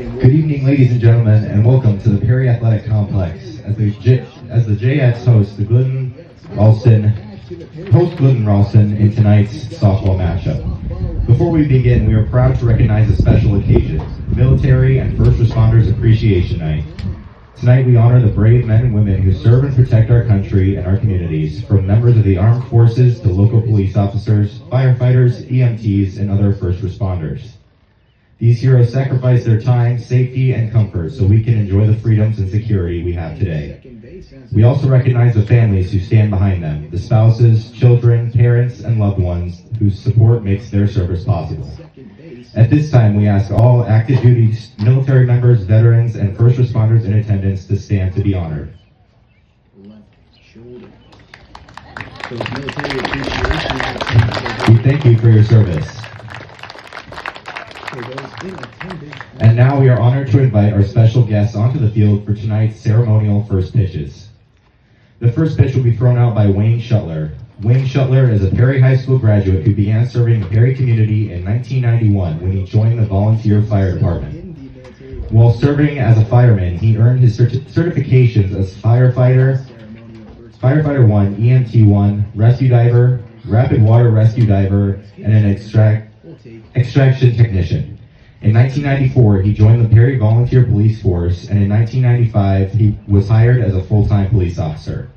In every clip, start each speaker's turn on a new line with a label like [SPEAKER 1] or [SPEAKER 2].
[SPEAKER 1] Good evening, ladies and gentlemen, and welcome to the Perry Athletic Complex as the Jayettes host the Glidden-Ralston in tonight's softball matchup. Before we begin, we are proud to recognize a special occasion, Military and First Responders Appreciation Night. Tonight we honor the brave men and women who serve and protect our country and our communities, from members of the armed forces to local police officers, firefighters, EMTs, and other first responders. These heroes sacrifice their time, safety, and comfort so we can enjoy the freedoms and security we have today. We also recognize the families who stand behind them, the spouses, children, parents, and loved ones whose support makes their service possible. At this time, we ask all active duty military members, veterans, and first responders in attendance to stand to be honored. We thank you for your service. And now we are honored to invite our special guests onto the field for tonight's ceremonial first pitches. The first pitch will be thrown out by Wayne Schuttler. Wayne Schuttler is a Perry High School graduate who began serving the Perry community in 1991 when he joined the volunteer fire department. While serving as a fireman, he earned his certifications as firefighter, firefighter 1, EMT 1, rescue diver, rapid water rescue diver, and an extraction technician. In 1994, he joined the Perry Volunteer Police Force, and in 1995, he was hired as a full-time police officer.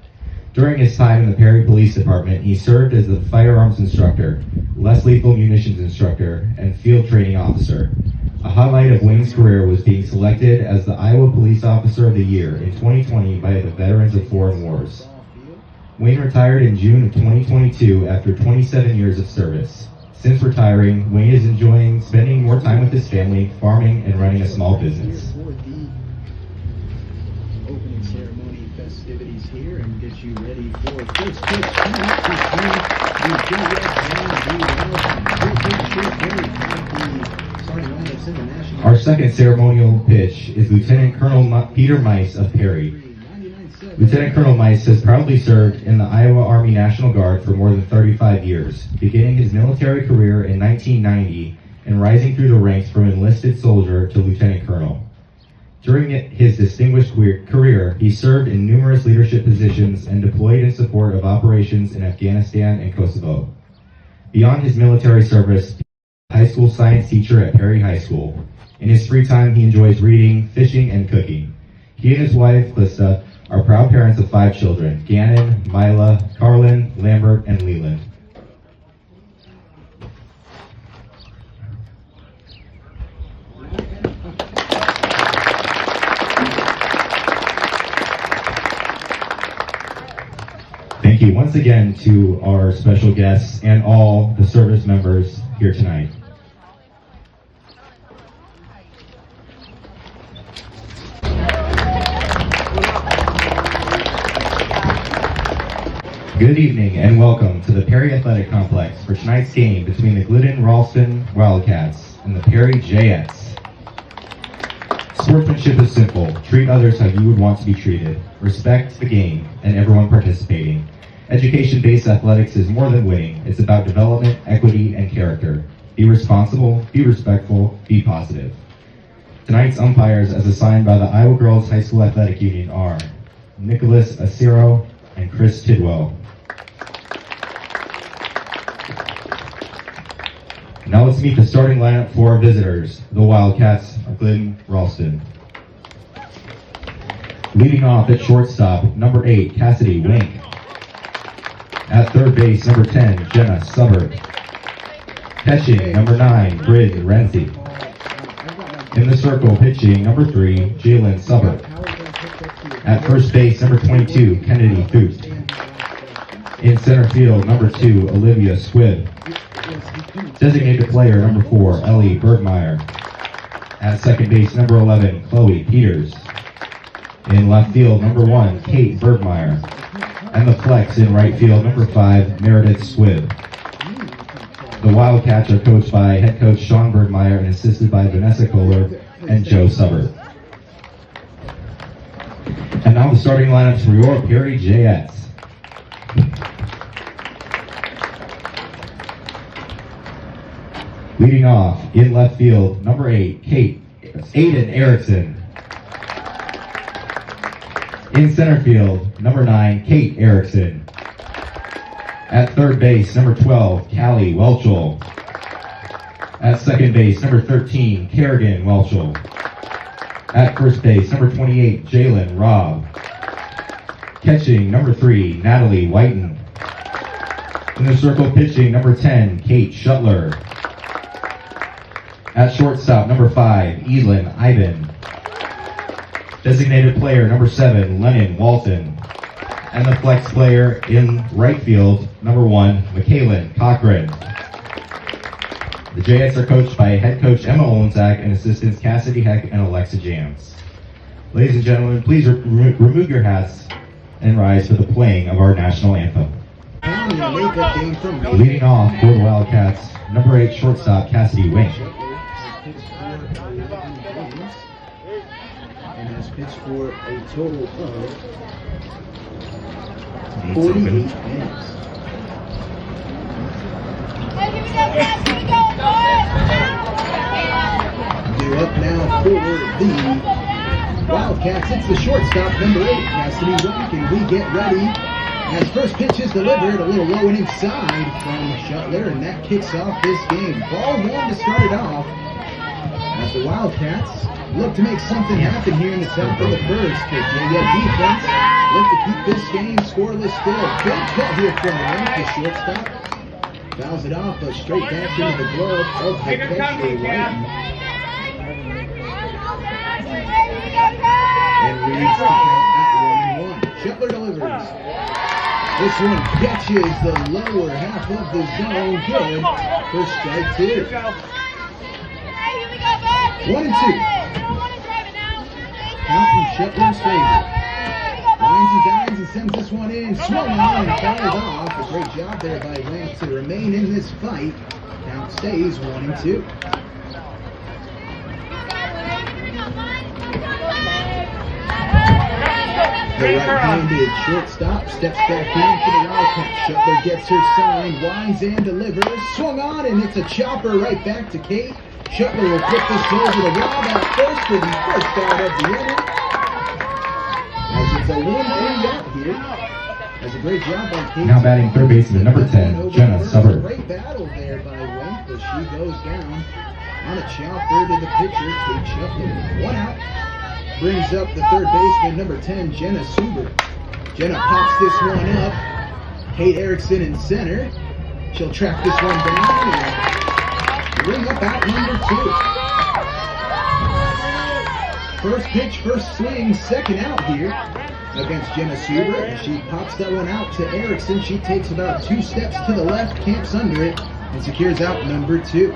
[SPEAKER 1] During his time in the Perry Police Department, he served as the firearms instructor, less lethal munitions instructor, and field training officer. A highlight of Wayne's career was being selected as the Iowa Police Officer of the Year in 2020 by the Veterans of Foreign Wars. Wayne retired in June of 2022 after 27 years of service. Since retiring, Wayne is enjoying spending more time with his family, farming, and running a small business.
[SPEAKER 2] Opening ceremony festivities here and get you ready for first pitch.
[SPEAKER 1] Our second ceremonial pitch is Lieutenant Colonel Peter Meis of Perry. Lieutenant Colonel Meis has proudly served in the Iowa Army National Guard for more than 35 years, beginning his military career in 1990 and rising through the ranks from enlisted soldier to lieutenant colonel. During his distinguished career, he served in numerous leadership positions and deployed in support of operations in Afghanistan and Kosovo. Beyond his military service, he is a high school science teacher at Perry High School. In his free time, he enjoys reading, fishing, and cooking. He and his wife, Lista, are proud parents of 5 children: Gannon, Mila, Carlin, Lambert, and Leland. Thank you once again to our special guests and all the service members here tonight. Good evening and welcome to the Perry Athletic Complex for tonight's game between the Glidden-Ralston Wildcats and the Perry Jayettes. Sportsmanship is simple. Treat others how you would want to be treated. Respect the game and everyone participating. Education-based athletics is more than winning. It's about development, equity, and character. Be responsible, be respectful, be positive. Tonight's umpires, as assigned by the Iowa Girls High School Athletic Union, are Nicholas Acero and Chris Tidwell. Now let's meet the starting lineup for our visitors, the Wildcats of Glidden-Ralston. Leading off at shortstop, number 8, Cassidy Wink. At third base, number 10, Jenna Subbert. Catching, number 9, Bryn Renzi. In the circle, pitching, number 3, Jalen Subbert. At first base, number 22, Kennedy Thuth. In center field, number 2, Olivia Squibb. Designated player, number 4, Ellie Bergmeyer. At second base, number 11, Chloe Peters. In left field, number 1, Kate Bergmeyer. And the flex in right field, number 5, Meredith Squibb. The Wildcats are coached by head coach Sean Bergmeyer and assisted by Vanessa Kohler and Joe Subbert. And now the starting lineups for your Perry Jayettes. Leading off, in left field, number 8, Kate Ayden Erickson. In center field, number 9, Kate Erickson. At third base, number 12, Callie Welchel. At second base, number 13, Kerrigan Welchel. At first base, number 28, Jalen Robb. Catching, number 3, Natalie Whiten. In the circle pitching, number 10, Kate Schuttler. At shortstop, number 5, Elin Ivan. Designated player, number 7, Lennon Walton. And the flex player in right field, number 1, Michaelin Cochran. The Jayettes are coached by head coach Emma Olensack and assistants Cassidy Heck and Alexa Jams. Ladies and gentlemen, please remove your hats and rise for the playing of our national anthem. Leading off for the Wildcats, number 8 shortstop Cassidy Wing.
[SPEAKER 2] And has pitched for a total of 48 innings. Due up now for the Wildcats. It's the shortstop, number 8, Cassidy Wink, and we get ready as first pitch is delivered, a little low and inside from Schuttler, and that kicks off this game. Ball one to start it off as the Wildcats look to make something happen here in the top of the first. The Jayette defense look to keep this game scoreless still. Big call here from the shortstop. Fouls it off, but straight back into the glove of the catcher, Whiten. And reads the count at 1-1. Schuttler delivers. This one catches the lower half of the zone. Good for strike 2. 1-2. Count in Schuttler's favor. Lines and dines and sends this one in. Swung on and fouled off. A great job there by Wayne to remain in this fight. Count stays 1-2. The right-handed shortstop steps back in for the Wildcats. Schuttler gets her sign, winds and delivers. Swung on, and it's a chopper right back to Kate. Schuttler will flip this over the wall at first for the first out of the inning. As it's a 1-3 out here. That's a great job by Kate.
[SPEAKER 1] Now batting third baseman, number 10, Jenna Subbard.
[SPEAKER 2] Great battle there by Wink, but she goes down on a chopper to the pitcher, Kate Schuttler. 1 out. Brings up the third baseman, number 10, Jenna Suber. Jenna pops this one up. Kate Erickson in center. She'll track this one down and bring up out number 2. First pitch, first swing, second out here against Jenna Suber. As she pops that one out to Erickson, she takes about 2 steps to the left, camps under it, and secures out number 2.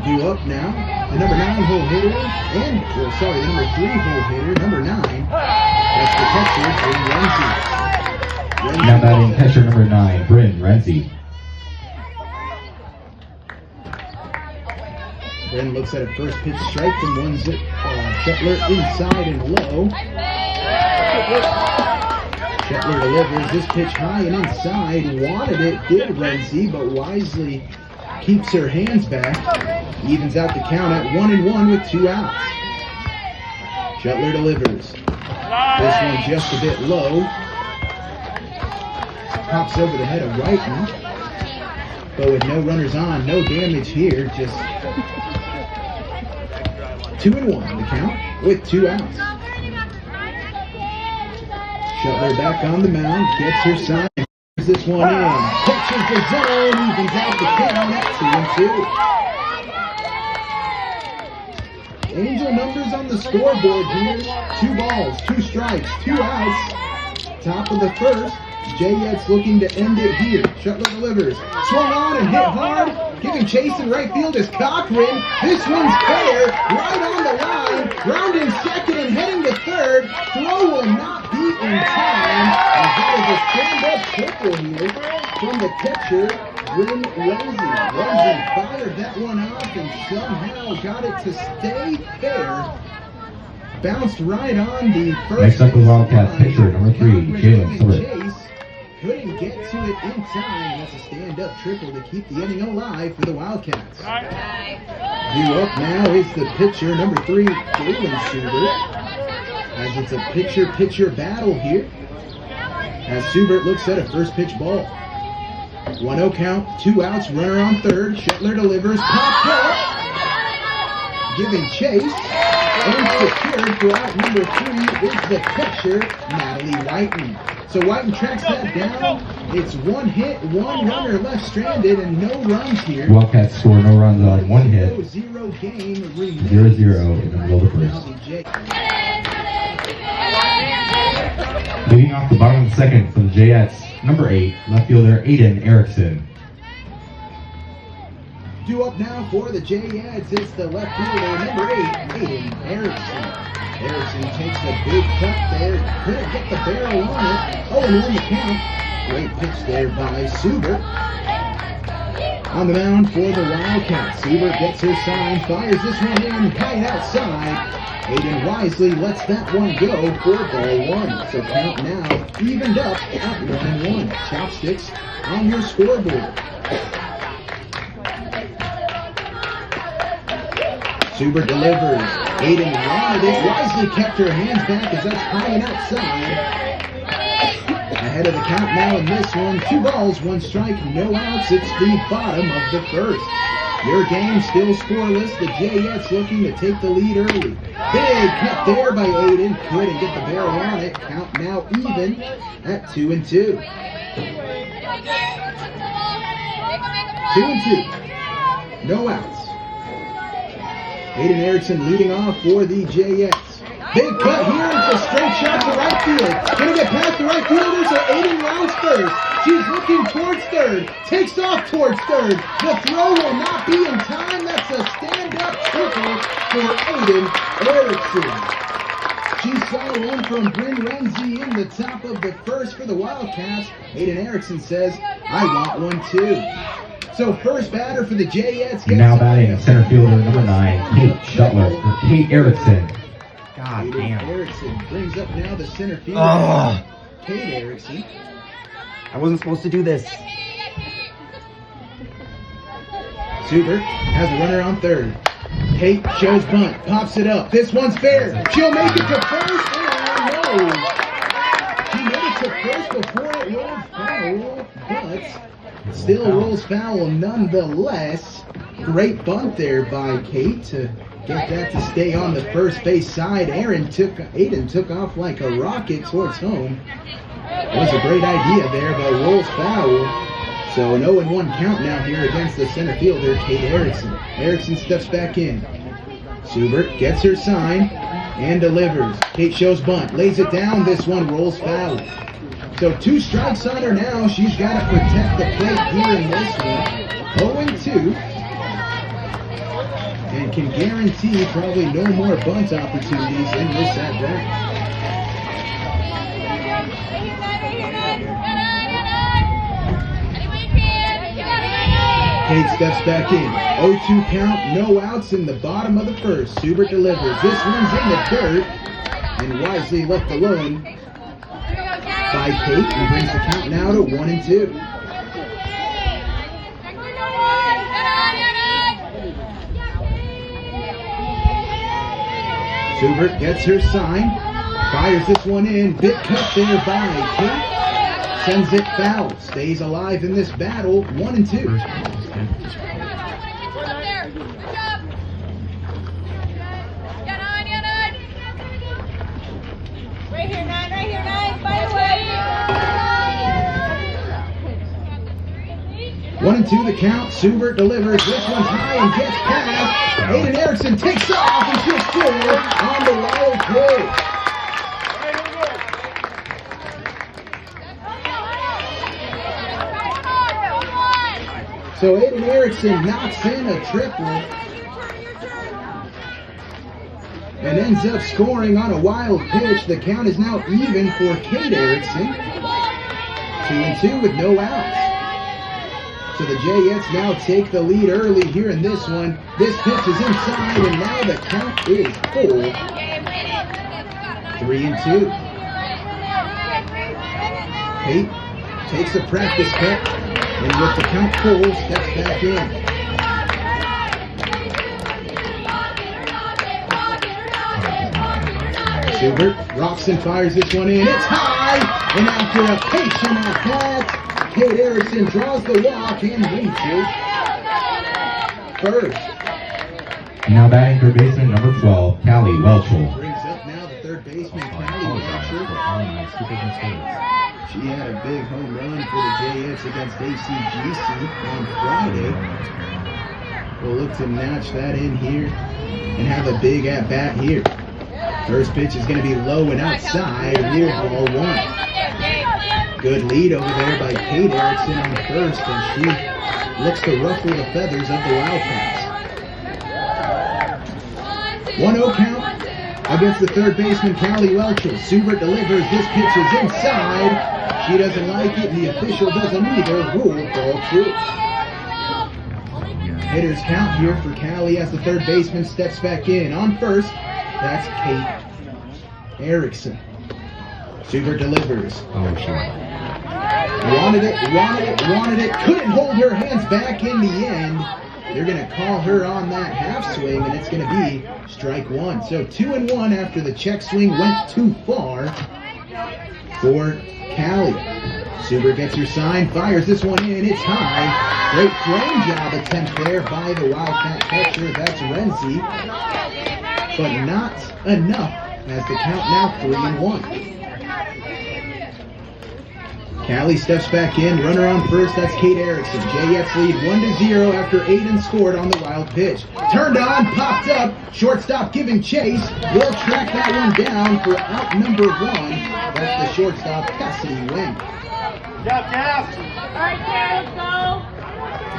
[SPEAKER 2] Due up now, the number 9 hole hitter, and, the number 3 hole hitter, number 9. That's the catcher, Bryn Renzi.
[SPEAKER 1] Now batting catcher number 9, Bryn Renzi.
[SPEAKER 2] Bryn looks at a first pitch strike and ones it. Schuttler inside and low. Schuttler delivers this pitch high and inside. Wanted it, did Renzi, but wisely keeps her hands back. Evens out the count at 1-1 with 2 outs. Schuttler delivers. This one just a bit low. Pops over the head of Whiten. But with no runners on, no damage here. Just 2-1 the count with 2 outs. Schuttler back on the mound, gets her sign. This one in, catches the zone, evens out the count at 2-2. Angel numbers on the scoreboard here. 2 balls, 2 strikes, 2 outs. Top of the first. Jayettes looking to end it here. Schuttler delivers. Swung on and hit hard. Giving chase in right field is Cochran. This one's fair. Right on the line. Rounding second and heading to third. Throw will not be in time. And that is a stand-up triple here from the catcher, Bryn Renzi. Renzi fired that one off and somehow got it to stay fair. Bounced right on the first.
[SPEAKER 1] Next up, the Wildcats pitcher, number 3, Jalen Subbard.
[SPEAKER 2] couldn't get to it in time. That's a stand-up triple to keep the inning alive for the Wildcats. Due up now is the pitcher, number 3, Galen Subert. As it's a pitcher-pitcher battle here. As Subert looks at a first pitch ball. 1-0 count, 2 outs, runner on third. Schuttler delivers, popped up. Giving chase. And secured for out number 3 is the pitcher, Natalie Whiten. So Whiten tracks that down. It's 1 hit, 1 runner left stranded, and no runs here.
[SPEAKER 1] Wildcats score no runs on 1 hit.
[SPEAKER 2] 0-0 game.
[SPEAKER 1] 0-0 in the middle of the first. Leading off the bottom of the second for the Jayettes, number 8, left fielder Ayden Erickson.
[SPEAKER 2] Due up now for the Jayettes, it's the left fielder, number 8, Ayden Erickson. Erickson takes a big cut there, couldn't get the barrel on it. 0-1 the count. Great pitch there by Subert. On the mound for the Wildcats, Subert gets her sign, fires this one in right outside. Ayden wisely lets that one go for ball 1. So count now evened up at 1-1. Chopsticks on your scoreboard. Subert delivers. Ayden wanted it, wisely kept her hands back as that's high and outside. Ahead of the count now in this one. 2 balls, 1 strike, no outs. It's the bottom of the first. Your game still scoreless. The Jayettes looking to take the lead early. Big cut there by Ayden. Couldn't get the barrel on it. Count now even at 2-2. 2-2. No outs. Ayden Erickson leading off for the Jayettes. Big cut here. It's a straight shot to right field. Gonna get past the right fielder, so Ayden rounds first. She's looking towards third. Takes off towards third. The throw will not be in time. That's a stand-up triple for Ayden Erickson. She saw one from Bryn Renzi in the top of the first for the Wildcats. Ayden Erickson says, I want one too. So first batter for the Jayettes.
[SPEAKER 1] Now batting center fielder number 9, Kate Erickson. God damn.
[SPEAKER 2] Erickson brings up now the center fielder. Kate Erickson.
[SPEAKER 3] I wasn't supposed to do this.
[SPEAKER 2] Subert has a runner on third. Kate shows bunt, pops it up. This one's fair. She'll make it to first. Oh no! She made it to first before it rolled foul, but still rolls foul nonetheless. Great bunt there by Kate to get that to stay on the first base side. Ayden took off like a rocket towards home. That was a great idea there, but rolls foul. So an 0-1 count now here against the center fielder, Kate Erickson. Erickson steps back in. Subert gets her sign and delivers. Kate shows bunt, lays it down. This one rolls foul. So 2 strikes on her now. She's got to protect the plate here in this one. 0-2. And can guarantee probably no more bunt opportunities in this at-bat. Kate steps back in. 0-2 count, no outs in the bottom of the first. Subert delivers. This one's in the dirt. And wisely left alone by Kate, and brings the count now to 1-2. Subert gets her sign, fires this one in. Big cut there by Kate. Sends it foul. Stays alive in this battle. 1-2.
[SPEAKER 4] Right here, 9, by the way.
[SPEAKER 2] 1-2 the count. Subert delivers. This one's high and gets past. Ayden Erickson takes off and she'll score on the wild pitch. So Ayden Erickson knocks in a triple and ends up scoring on a wild pitch. The count is now even for Kate Erickson. 2-2 with no outs. So the Jayettes now take the lead early here in this one. This pitch is inside, and now the count is full. 3-2. Kate takes a practice cut, and with the count full, steps back in. Schubert rocks and fires this one in. It's high, and after a patient at bat, Ayden Erickson draws the walk and reaches first.
[SPEAKER 1] Now batting third baseman number 12, Callie Welchel.
[SPEAKER 2] Brings up now the third baseman, Callie Welchel. She had a big home run for the Jayettes against ACGC on Friday. We'll look to match that in here and have a big at bat here. First pitch is going to be low and outside. Real ball one. Good lead over there by Ayden Erickson on first, and she looks to ruffle the feathers of the Wildcats. 1-0 count against the third baseman, Callie Welchel. Schubert delivers. This pitch is inside. She doesn't like it, and the official doesn't either. Rule ball two. Hitters count here for Callie as the third baseman steps back in. On first, that's Ayden Erickson. Schubert delivers. Wanted it. Couldn't hold her hands back in the end. They're going to call her on that half swing, and it's going to be strike one. So 2-1 after the check swing went too far for Callie. Schubert gets her sign, fires this one in. It's high. Great flame job attempt there by the Wildcat catcher. That's Renzi. But not enough as the count now 3-1. Callie steps back in, runner on first, that's Ayden Erickson. Jayettes lead 1-0 after Ayden scored on the wild pitch. Turned on, popped up, shortstop giving chase. Will track that one down for out number one. That's the shortstop, Cassidy Wayne.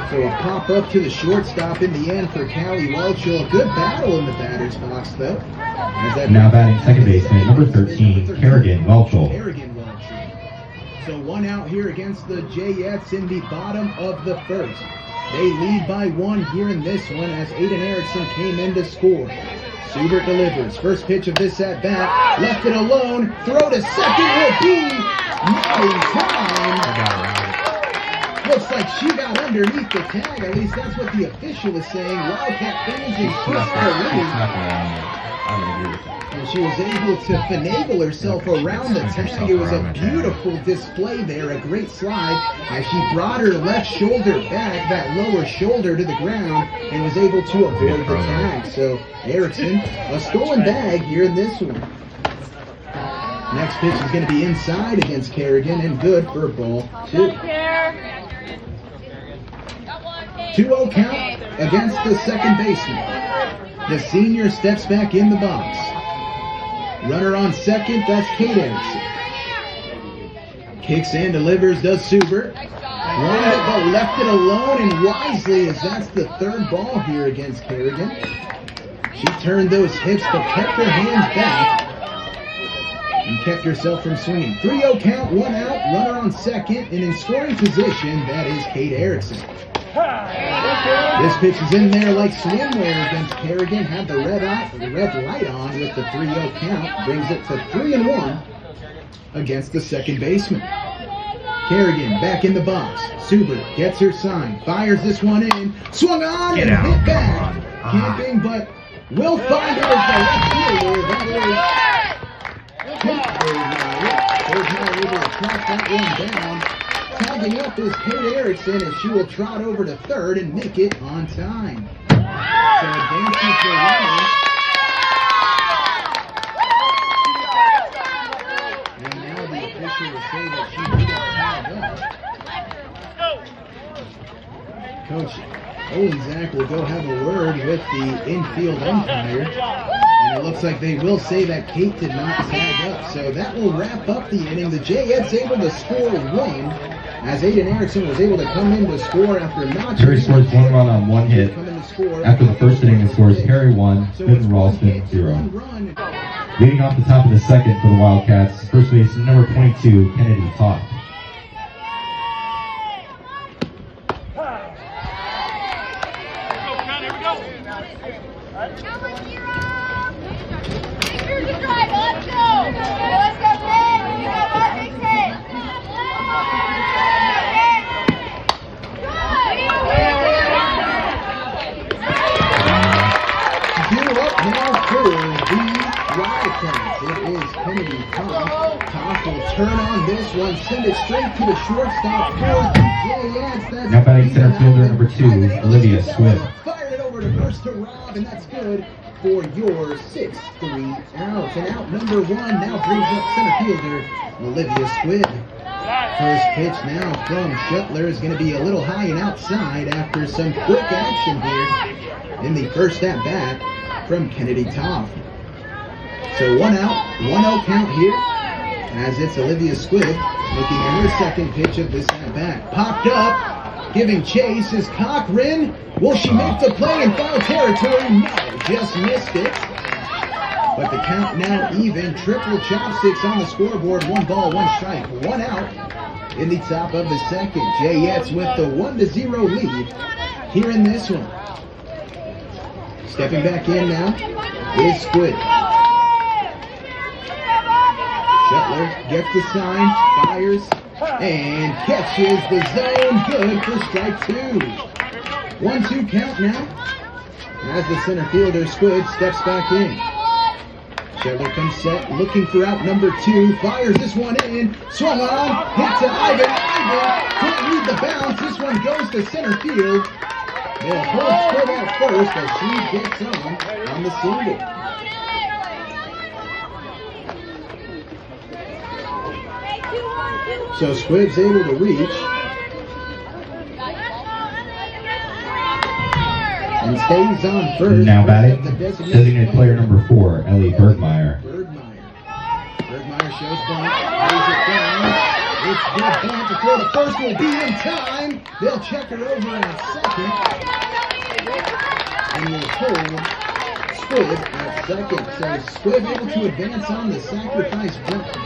[SPEAKER 2] So a pop up to the shortstop in the end for Callie Welchel. A good battle in the batter's box though.
[SPEAKER 1] Now batting second baseman number 13, Kerrigan Welchel.
[SPEAKER 2] So one out here against the Jayettes in the bottom of the first. They lead by one here in this one as Ayden Erickson came in to score. Schubert delivers. First pitch of this at bat. Left it alone. Throw to second will be not in time. Looks like she got underneath the tag. At least that's what the official is saying. Wildcat fans in and she was able to finagle herself around the tag. It was a beautiful display there, a great slide as she brought her left shoulder back, that lower shoulder to the ground, and was able to avoid the tag. So Erickson, a stolen bag here in this one. Next pitch is going to be inside against Kerrigan and good for ball two. 2-0 count against the second baseman. The senior steps back in the box. Runner on second, that's Ayden Erickson. Kicks and delivers, does Schubert. Wanted it, but left it alone, and wisely, as that's the third ball here against Kerrigan. She turned those hips, but kept her hands back and kept herself from swinging. 3-0 count, one out, runner on second, and in scoring position, that is Ayden Erickson. This pitch is in there like swimwear against Kerrigan. Had the red light on with the 3-0 count. Brings it to 3-1 against the second baseman. Kerrigan back in the box. Schubert gets her sign. Fires this one in. Swung on and hit back. Camping, but will find it as the left fielder. That is there's not able to track that one down. Tagging up is Ayden Erickson, and she will trot over to third and make it on time. So advances for running. And now the official will say that she did tag up. Coach Olenzak will go have a word with the infield umpire. And it looks like they will say that Kate did not tag up. So that will wrap up the inning. The Jayettes able to score one, as Ayden Erickson was able to come in to score after not.
[SPEAKER 1] Harry scores one run on one hit. After the first inning, he scores Harry 1, Glidden-Ralston 0. Leading off the top of the second for the Wildcats, first baseman number 22, Kennedy Toth.
[SPEAKER 2] Wildcats. It is Kennedy Toff. Toff will turn on this one, send it straight to the shortstop for the Jayettes. That's
[SPEAKER 1] Now batting center fielder number 2, Olivia Swift.
[SPEAKER 2] Fired it over to first to Rob, and that's good for your 6-3 out. And out number 1 now brings up center fielder Olivia Swift. First pitch now from Schuttler is going to be a little high and outside after some quick action here in the first at bat from Kennedy Toff. So 1 out, 1-0 count here as it's Olivia Squibb looking at her second pitch of this at bat. Popped up, giving chase is Cochran. Will she make the play in foul territory? No, just missed it. But the count now even. Triple chopsticks on the scoreboard. 1 ball, 1 strike, 1 out in the top of the second. Jayettes with the 1-0 lead here in this one. Stepping back in now is Squid. Schuttler gets the sign, fires, and catches the zone. Good for strike 2. 1-2 count now as the center fielder Squid steps back in. Schuttler comes set, looking for out number 2, fires this one in, swung on, hit to Ayden. Ayden can't read the bounce. This one goes to center field. They'll hold Squid out first as she gets on the single. So Squibb's able to reach and stays on first.
[SPEAKER 1] Now batting, designated player number 4, Ellie Bergmeyer.
[SPEAKER 2] Bergmeyer shows bunt, lays it down. It's good bunt to throw. The first will be in time. They'll check her over at second. And will hold Squibb at second. So Squibb able to advance on the sacrifice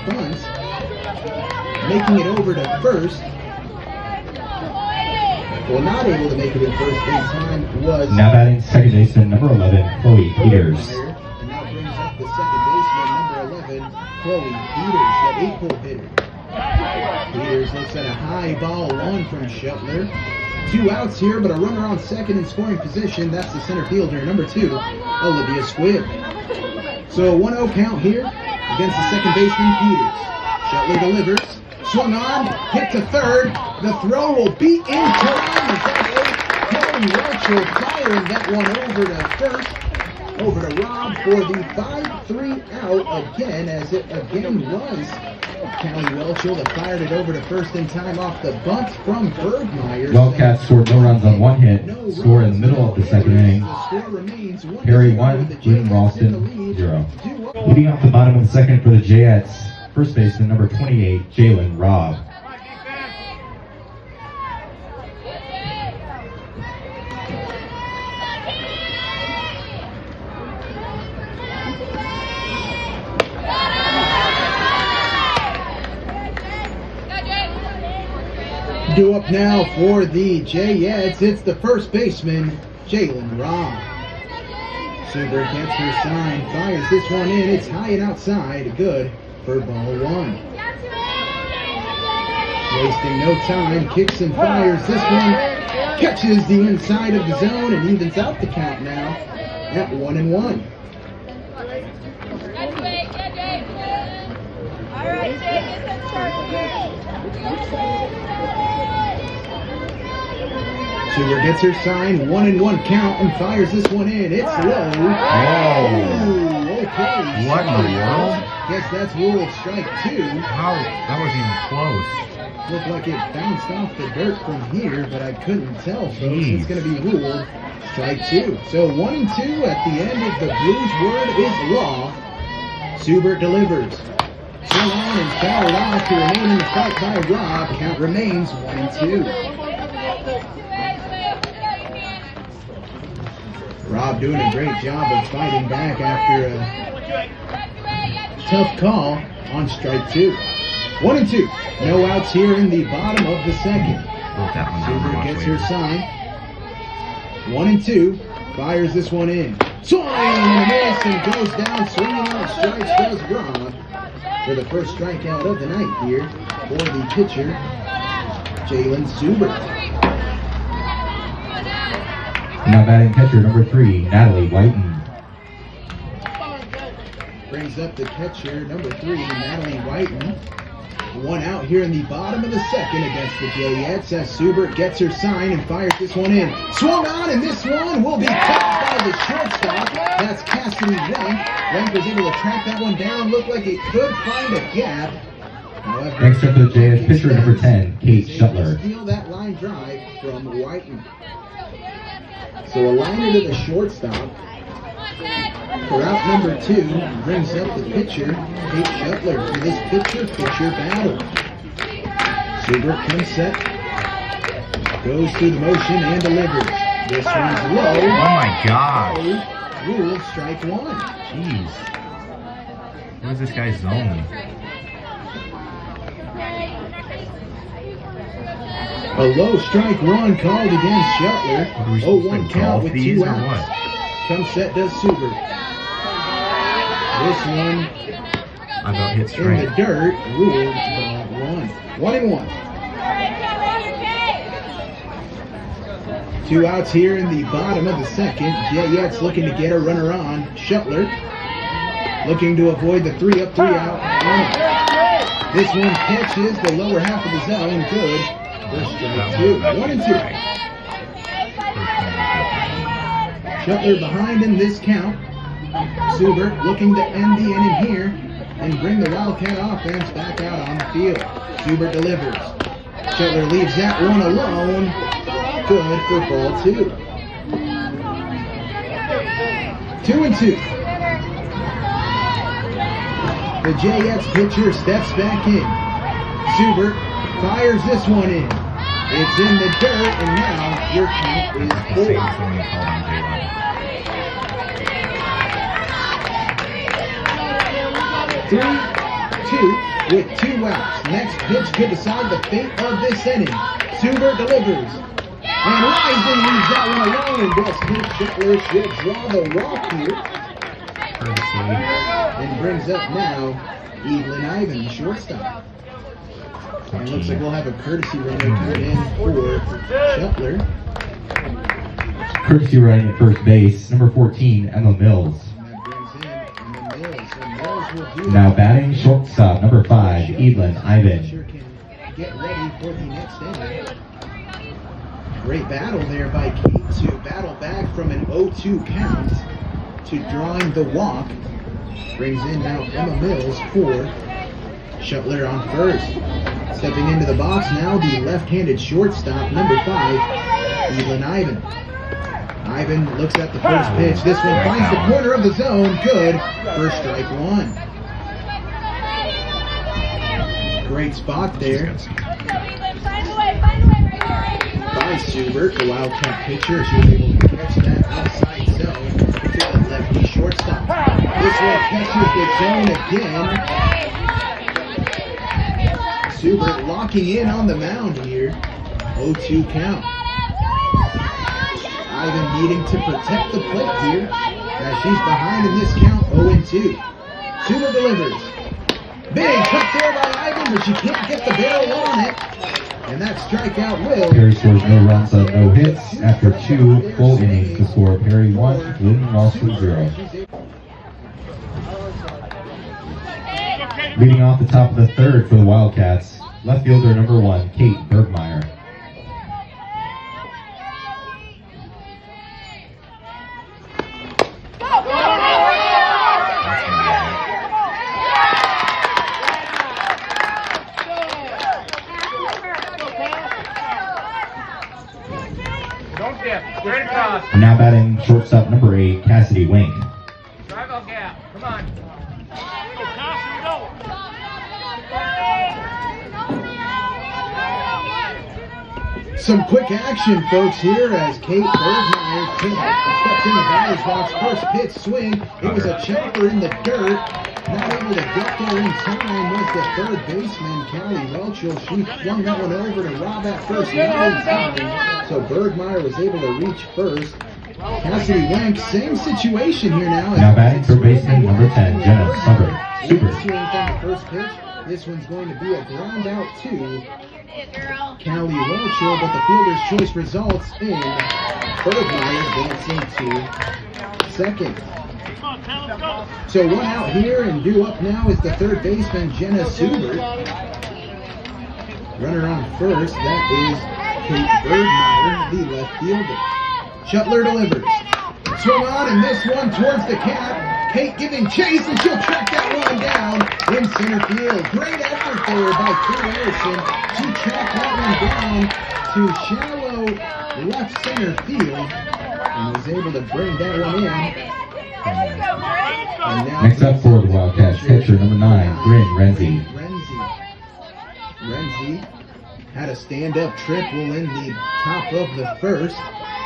[SPEAKER 2] bunts, making it over to first. Well, not able to make it in first in time was...
[SPEAKER 1] Now batting second baseman number 11, Chloe Peters.
[SPEAKER 2] And now brings up the second baseman number 11, Chloe Peters, the 8-hole hitter. Peters looks at a high ball 1 from Schuttler. 2 outs here, but a runner on second in scoring position. That's the center fielder, number 2, Olivia Squibb. So 1-0 count here against the second baseman, Peters. Schuttler delivers. Swung on, hit to third. The throw will be in time. Kelly Rachel firing that one over to first. Over to Rob for the 5-3 out again, as it again was Callie Welchel that fired it over to first in time off the bunt from Bergmeyer.
[SPEAKER 1] Wildcats scored no runs on 1 hit. Score in the middle of the second inning. Perry 1, Glidden-Ralston 0. Leading off the bottom of the second for the Jayettes, first baseman number 28, Jalen Robb.
[SPEAKER 2] Due up now for the Jayettes, it's the first baseman, Jalen Robb. Suber gets her sign, fires this one in, it's high and outside, good for ball 1. Wasting no time, kicks and fires this one, catches the inside of the zone and evens out the count now at 1-1. Suber gets her sign, 1-1 count, and fires this one in. It's low.
[SPEAKER 3] Whoa.
[SPEAKER 2] Ooh, okay.
[SPEAKER 3] What in the world?
[SPEAKER 2] Guess that's ruled strike 2.
[SPEAKER 3] How? That wasn't even close.
[SPEAKER 2] Looked like it bounced off the dirt from here, but I couldn't tell, folks.
[SPEAKER 3] Jeez.
[SPEAKER 2] It's going to be ruled strike 2. So 1-2 at the end of the Blues word is law. Suber delivers. Swung on and fouled off to remain in the fight by Rob. Count remains 1-2. Rob doing a great job of fighting back after a tough call on strike 2. 1-2. No outs here in the bottom of the second. Suber gets her sign. 1-2. Fires this one in. Swing and a miss and goes down. Swinging on strikes does Rob for the first strikeout of the night here for the pitcher, Jalen Suber.
[SPEAKER 1] Now batting catcher number 3, Natalie Whiten.
[SPEAKER 2] brings up the catcher, number 3, Natalie Whiten. One out here in the bottom of the second against the Jayettes as Subert gets her sign and fires this one in. Swung on, and this one will be caught by the shortstop. That's Cassidy Wenk. Wenk was able to track that one down. Looked like it could find a gap. However,
[SPEAKER 1] Next up for the Jayettes, pitcher number 10, Kate Schuttler.
[SPEAKER 2] Steal that line drive from Whiten. So a liner to the shortstop. For out number 2, brings up the pitcher, Kate Schuttler, for this pitcher-pitcher battle. Subert comes set, goes through the motion and delivers. This one's low.
[SPEAKER 3] Oh my God.
[SPEAKER 2] Rule strike 1.
[SPEAKER 3] Jeez. What is this guy's zone?
[SPEAKER 2] A low strike 1 called against Schuttler.
[SPEAKER 3] Are we supposed to
[SPEAKER 2] 0-1 count
[SPEAKER 3] golf
[SPEAKER 2] with
[SPEAKER 3] these
[SPEAKER 2] 2
[SPEAKER 3] or
[SPEAKER 2] outs.
[SPEAKER 3] what?
[SPEAKER 2] Come set does Subert. This one
[SPEAKER 3] I about hit
[SPEAKER 2] in the
[SPEAKER 3] straight.
[SPEAKER 2] dirt, ruled ball 1. 1-1. 2 outs here in the bottom of the second. Jayettes looking to get a runner on. Schuttler looking to avoid the 3-up, 3-out runner. This one catches the lower half of the zone. Good. First strike 2. 1-2. Schuttler behind in this count. Subert looking to end the inning here and bring the Wildcat offense back out on the field. Subert delivers. Schuttler leaves that one alone. Good for ball 2. 2-2. The Jayettes pitcher steps back in. Subert fires this one in. It's in the dirt, and now your count
[SPEAKER 3] Same
[SPEAKER 2] is 4.
[SPEAKER 3] zone you called on J1.
[SPEAKER 2] 3-2 with 2 outs. Next pitch could decide the fate of this inning. Subert delivers. And Rising leaves that one alone, and best pitch Schuttler should draw the walk here.
[SPEAKER 3] Courtesy.
[SPEAKER 2] And brings up now Evelyn Ivan, the shortstop. And looks like we'll have a courtesy runner come in for Schuttler.
[SPEAKER 1] Courtesy running at first base, number 14, Emma Mills.
[SPEAKER 2] And that brings in Emma Mills. And Mills will do
[SPEAKER 1] Now batting shortstop, number 5, Evelyn Ivan.
[SPEAKER 2] Pitcher can get ready for the next inning. Great battle there by Kate to battle back from an 0-2 count to drawing the walk. Brings in now Emma Mills for Schuttler on first. Stepping into the box now, the left-handed shortstop, number 5, Evelyn Ivan. Ivan looks at the first pitch. This one finds the corner of the zone. Good. First strike 1. Great spot there by Subert, the Wildcat pitcher. She was able to catch that outside zone to the lefty shortstop. This one catches the zone again. Subert locking in on the mound here. 0-2 count. Ivan needing to protect the plate here as she's behind in this count. 0-2. Subert delivers. Big cut there by Ivan, but she can't get the barrel on it. And that strikeout will.
[SPEAKER 1] Perry scores no runs on no hits after 2 full innings to score Perry 1, Glidden-Ralston 0. Leading off the top of the third for the Wildcats, left fielder number 1, Kate Bergmeyer. And now batting shortstop number 8, Cassidy Wayne.
[SPEAKER 5] Drive out gap. Come on.
[SPEAKER 2] Some quick action, folks, here as Kate Bergmeyer steps in the batter's box. First pitch swing. It was a chopper in the dirt. Not able to get there in time was the third baseman, Callie Welchel. She flung that one over to rob at first, not in time. So Bergmeyer was able to reach first. Cassidy Wenk, same situation here now.
[SPEAKER 1] Now batting for baseman number 10, Jenna Subert.
[SPEAKER 2] Swing from the first pitch. This one's going to be a ground out to Callie Welchel, but the fielder's choice results in Bergmeyer advancing to second. So one out here, and due up now is the third baseman, Jenna Subert. Runner on first, that is Kate Bergmeyer, the left fielder. Schuttler delivers. Swung on, and this one towards the cap. Kate giving chase, and she'll track that one down in center field. Great effort there by Ayden Erickson to track that one down to shallow left center field, and was able to bring that one in. And now
[SPEAKER 1] Next up for the Wildcats, pitcher number 9, Glidden-Ralston.
[SPEAKER 2] Renzi had a stand-up triple in the top of the first.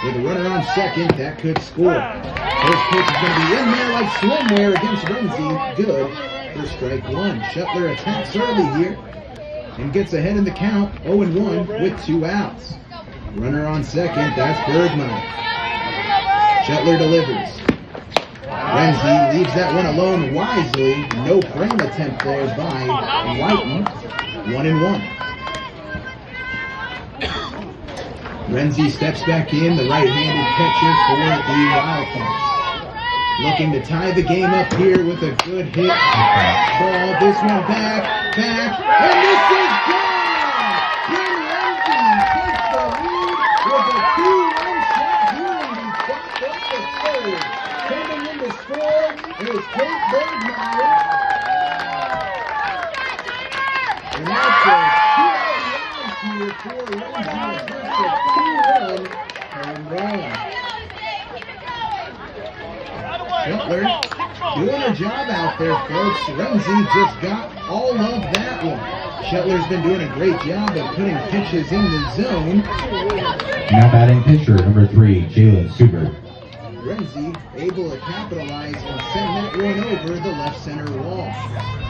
[SPEAKER 2] With a runner on second, that could score. First pitch is going to be in there like swimwear against Renzi. Good for strike one. Schuttler attacks early here and gets ahead in the count, 0-1 with 2 outs. Runner on second, that's Bergmeyer. Schuttler delivers. Renzi leaves that one alone wisely. No frame attempt there by Whiten. 1-1. Renzi steps back in, the right-handed catcher for the Wildcats. Looking to tie the game up here with a good hit. Ball, this one back, and this is gone! Ken Renzi takes the lead with a 2-run shot here in the top of the third. Coming in to score is Kate Bergmeyer. And that's a 2-out here for Renzi. Just a 2-run home run. Schuttler doing her job out there, folks. Renzi just got all of that one. Schuttler's been doing a great job of putting pitches in the zone.
[SPEAKER 1] Now batting pitcher number 3, Jayettes Subert.
[SPEAKER 2] Renzi able to capitalize and send that one over the left center wall.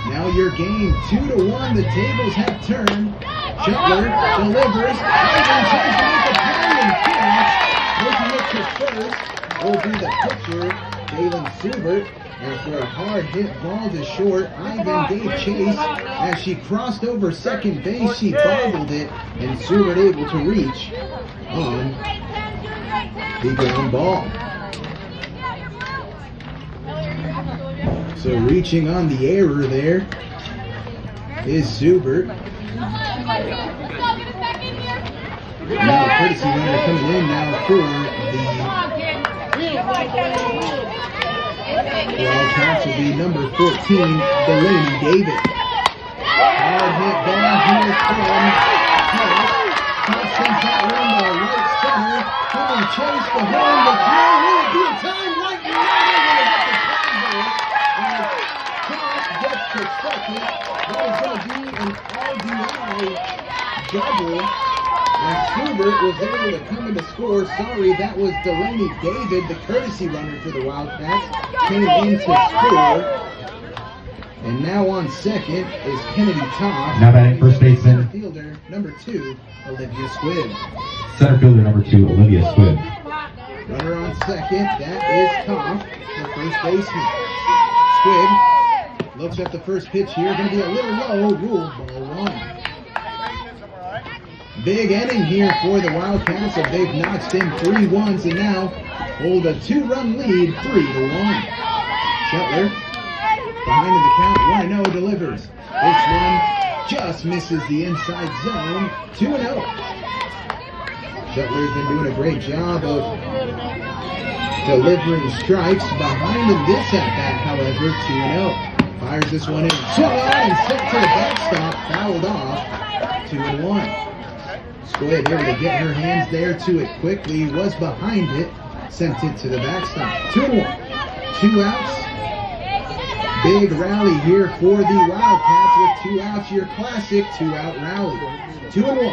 [SPEAKER 2] Now your game 2-1. The tables have turned. Schuttler delivers. Ayden tries to make a play and catch. Making it to first will be the pitcher, Ayden Subert. After a hard hit ball to short, Ayden gave chase. As she crossed over second base, she bobbled it, and Subert able to reach on the ground ball. So reaching on the error there is Subert. Now courtesy runner coming in now for the Wildcats will be number 14, Delaney David. Hard hit ball here from Todd sends that one to right center. Giving chase to home. The throw will be a time right now. Todd gets to second. That is going to be an RBI double. And Subert was able to come in to score. Sorry, that was Delaney David, the courtesy runner for the Wildcats, came in to score. And now on second is Kennedy Todd.
[SPEAKER 1] Now batting first baseman.
[SPEAKER 2] Center fielder number 2, Olivia Squibb.
[SPEAKER 1] Center fielder number 2, Olivia Squibb.
[SPEAKER 2] Runner on second, that is Todd, the first baseman. Squibb looks at the first pitch here, going to be a little low, ruled ball 1. Big inning here for the Wildcats as they've notched in 3 ones and now hold a 2-run lead, 3-1. Schuttler behind in the count, 1-0 delivers. This one just misses the inside zone, 2-0. Schuttler's been doing a great job of delivering strikes behind in this at-bat, however, 2-0. Fires this one in, swung on and sent to the backstop, fouled off, 2-1. Squibb able to get her hands there to it quickly, was behind it, sent it to the backstop. 2-1. 2 outs. Big rally here for the Wildcats with 2 outs. Your classic 2-out rally. 2-1.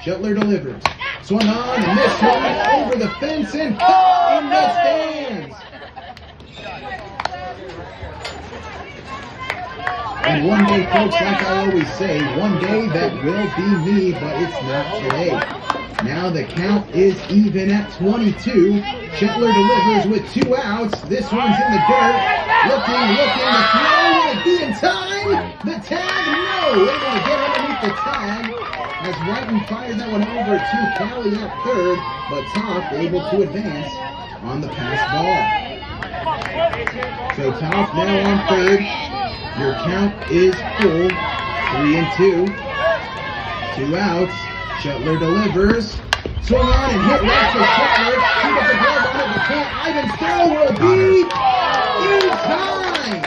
[SPEAKER 2] Schuttler delivers. Swung on and this one over the fence and caught in the stands. And one day, folks, like I always say, one day that will be me, but it's not today. Now the count is even at 22. Schuttler delivers with 2 outs. This one's in the dirt. Looking, the throw, will it be in time? The tag, no! Able to get underneath the tag as Whiten fired that one over to Callie at third, but Toth able to advance on the pass ball. So top now on third. Your count is full. 3-2. 2 outs. Schuttler delivers. Swung on and hit right to Schuttler. He gets a glove on it, but can't. Ayden's throw will be in time.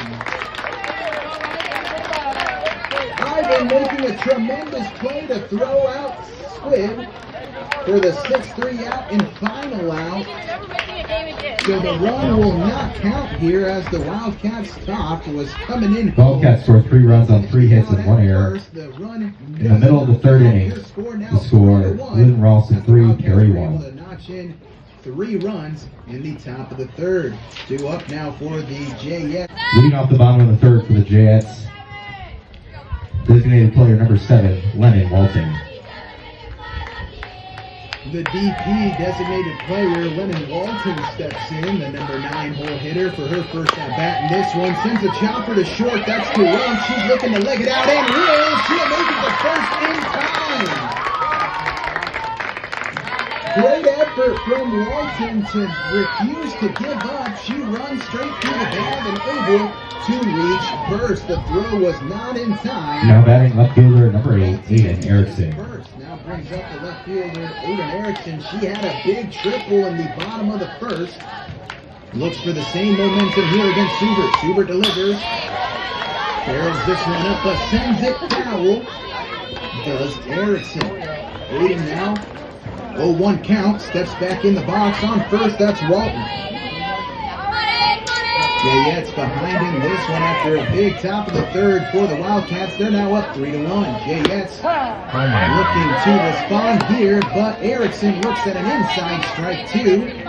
[SPEAKER 2] Ayden making a tremendous play to throw out Squid for the 6-3 out and final out. So the run will not count here as the Wildcats top was coming in.
[SPEAKER 1] Wildcats score 3 runs on 3 hits and 1 error. In the middle of the third inning, the score, Glidden-Ralston 3, Perry 1.
[SPEAKER 2] Notch in 3 runs in the top of the third. 2 up now for the Jayettes.
[SPEAKER 1] Leading off the bottom of the third for the Jayettes, designated player number 7, Lennon Walton.
[SPEAKER 2] The DP designated player, Lennon Walton, steps in, the number 9 hole hitter for her first at bat in this one. Sends a chopper to short, that's 2 runs. She's looking to leg it out and reels. She'll make it the first in time. Great effort from Walton to refuse to give up. She runs straight through the bag and able to reach first. The throw was not in time.
[SPEAKER 1] Now batting left fielder number 8, Ayden Erickson.
[SPEAKER 2] Now brings up the left fielder, Ayden Erickson. She had a big triple in the bottom of the first. Looks for the same momentum here against Subert. Subert delivers. Barrels this one up, but sends it foul. Does Erickson. Ayden now. 0-1 count. Steps back in the box on first. That's Walton. Jayettes behind in this one after a big top of the third for the Wildcats. They're now up 3-1. Jayettes looking to respond here, but Erickson looks at an inside strike 2.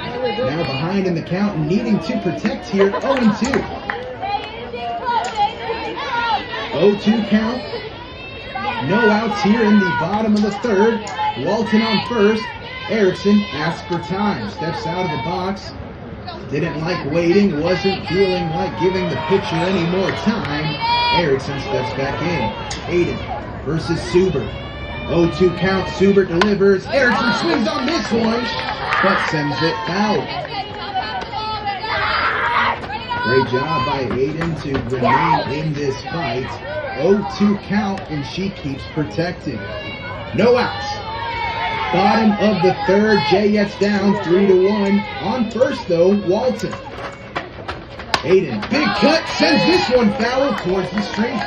[SPEAKER 2] Now behind in the count and needing to protect here. 0-2. 0-2 count. No outs here in the bottom of the third. Walton on first. Erickson asks for time. Steps out of the box. Didn't like waiting, wasn't feeling like giving the pitcher any more time. Erickson steps back in. Ayden versus Subert. 0-2 count, Subert delivers. Erickson swings on this one, but sends it foul. Great job by Ayden to remain in this fight. 0-2 count, and she keeps protecting. No outs. Bottom of the third, Jayettes down 3-1. On first though, Walton. Ayden, big cut, sends this one foul towards the street.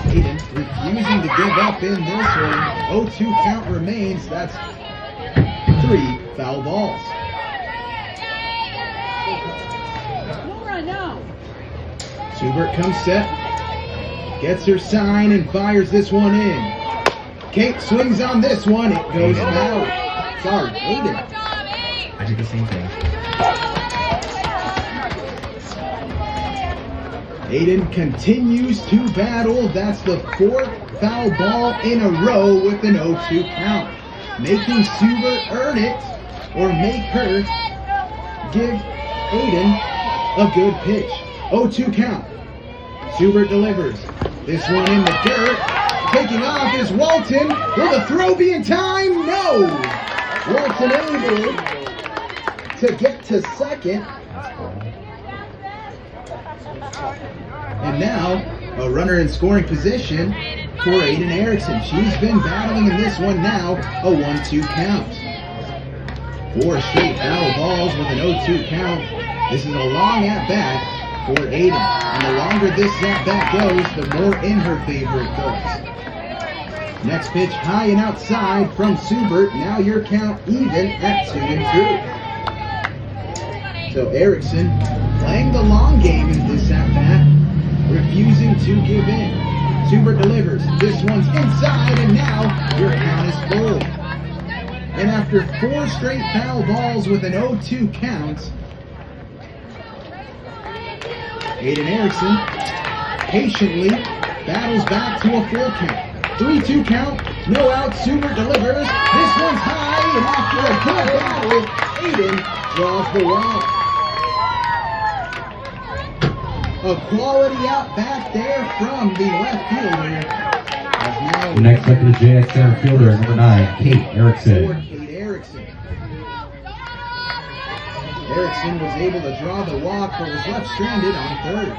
[SPEAKER 2] Ayden refusing to give up in this one. 0-2 count remains. That's 3 foul balls. Subert comes set, gets her sign and fires this one in. Kate swings on this one, it goes foul. Sorry, Ayden.
[SPEAKER 3] I did the same thing.
[SPEAKER 2] Ayden continues to battle. That's the 4th foul ball in a row with an 0-2 count. Making Subert earn it, or make her give Ayden a good pitch. 0-2 count. Subert delivers. This one in the dirt. Taking off is Walton. Will the throw be in time? No! Walton able to get to second. And now, a runner in scoring position for Ayden Erickson. She's been battling in this one now, a 1-2 count. 4 straight foul balls with an 0-2 count. This is a long at-bat for Ayden. And the longer this at-bat goes, the more in her favor it goes. Next pitch high and outside from Subert. Now your count even at 2-2. So Erickson playing the long game in this at-bat, refusing to give in. Subert delivers. This one's inside, and now your count is full. And after 4 straight foul balls with an 0-2 count, Ayden Erickson patiently battles back to a full count. 3-2 count, no out, Subert delivers. This one's high, and after a good battle, Ayden draws the walk. A quality out back there from the left fielder.
[SPEAKER 1] The next up to the Jayettes center fielder, number 9, Kate Erickson.
[SPEAKER 2] Kate Erickson. Erickson was able to draw the walk, but was left stranded on third.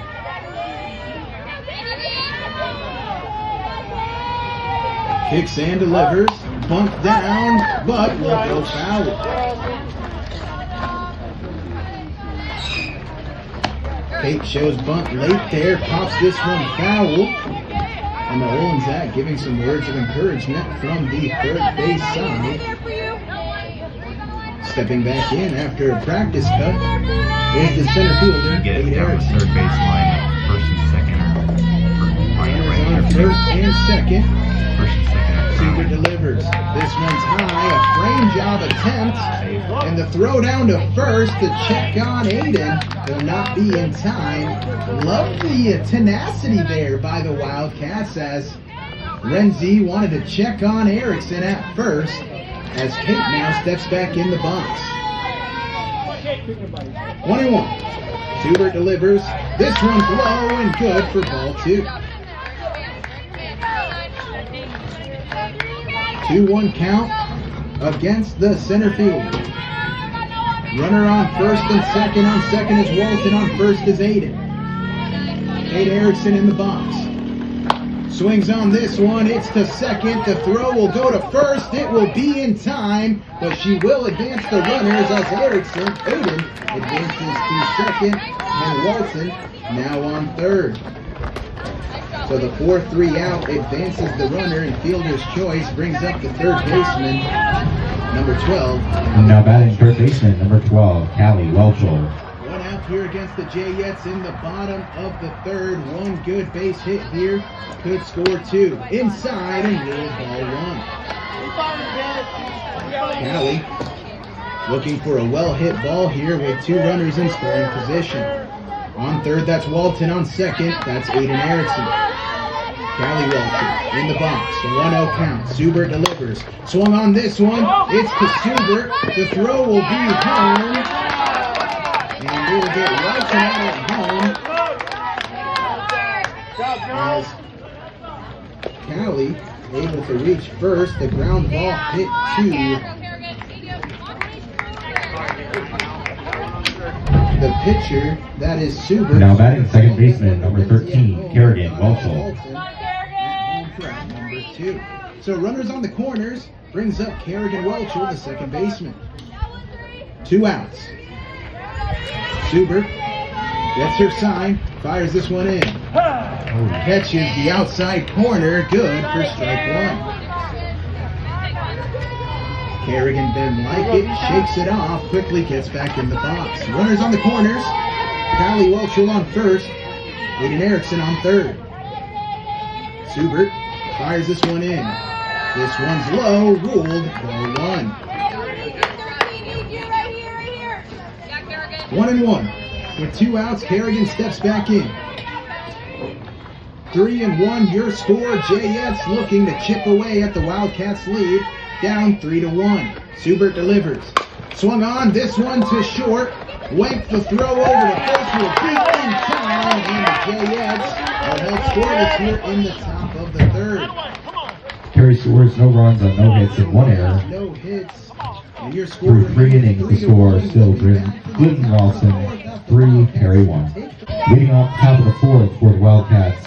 [SPEAKER 2] Kicks and delivers, bunt down, but will go foul. Kate shows bunt late there, pops this one foul. And the Olenzak giving some words of encouragement from the third base side. Stepping back in after a practice cut is the center fielder,
[SPEAKER 3] Get
[SPEAKER 2] Ayden
[SPEAKER 3] down the
[SPEAKER 2] Erickson.
[SPEAKER 3] third base line, first and second,
[SPEAKER 2] Runners on first and second.
[SPEAKER 3] First and second.
[SPEAKER 2] Super delivers. This one's high, a frame job attempt, and the throw down to first to check on Ayden. Will not be in time. Love the tenacity there by the Wildcats as Renzi wanted to check on Erickson at first as Kate now steps back in the box. 1-1. Super delivers. This one's low and good for ball 2. 2-1 count against the center fielder. Runner on first and second. On second is Walton. On first is Ayden. Ayden Erickson in the box. Swings on this one. It's to second. The throw will go to first. It will be in time, but she will advance the runners as Ayden advances to second, and Walton now on third. So the 4-3 out advances the runner, and fielder's choice brings up the third baseman, number 12.
[SPEAKER 1] And now batting third baseman, number 12, Callie Welchel.
[SPEAKER 2] One out here against the Jayettes in the bottom of the third. One good base hit here could score 2. Inside and ruled ball 1. Callie looking for a well-hit ball here with 2 runners in scoring position. On third, that's Walton. On second, that's Ayden Erickson. Callie Walton in the box. 1-0 count. Subert delivers. Swung on this one. It's to Subert. The throw will be home. And we will get Walton out at home. As Callie able to reach first. The ground ball hit to the pitcher, that is Subert.
[SPEAKER 1] Now batting second baseman, number 13, Kerrigan Welchel.
[SPEAKER 2] Number 2. So runners on the corners brings up Kerrigan Welchel, the second baseman. 2 outs. Subert gets her sign, fires this one in. Catches the outside corner, good for strike 1. Kerrigan didn't like it, shakes it off, quickly gets back in the box. Runners on the corners. Callie Welchel on first. Ayden Erickson on third. Subert fires this one in. This one's low, ruled ball 1. 1-1. With 2 outs, Kerrigan steps back in. 3-1, your score. Jayettes looking to chip away at the Wildcats lead. Down 3-1. Subert delivers. Swung on, this one to short. Went the throw over to first will be in time, and the Jayettes will help scoreless here in the top of the third.
[SPEAKER 1] Carey scores no runs on no hits and 1 error.
[SPEAKER 2] No hits. And your score
[SPEAKER 1] Through 3 innings, the score is still Glidden-Ralston 3, Carey 1. Leading off top of the 4th for the Wildcats,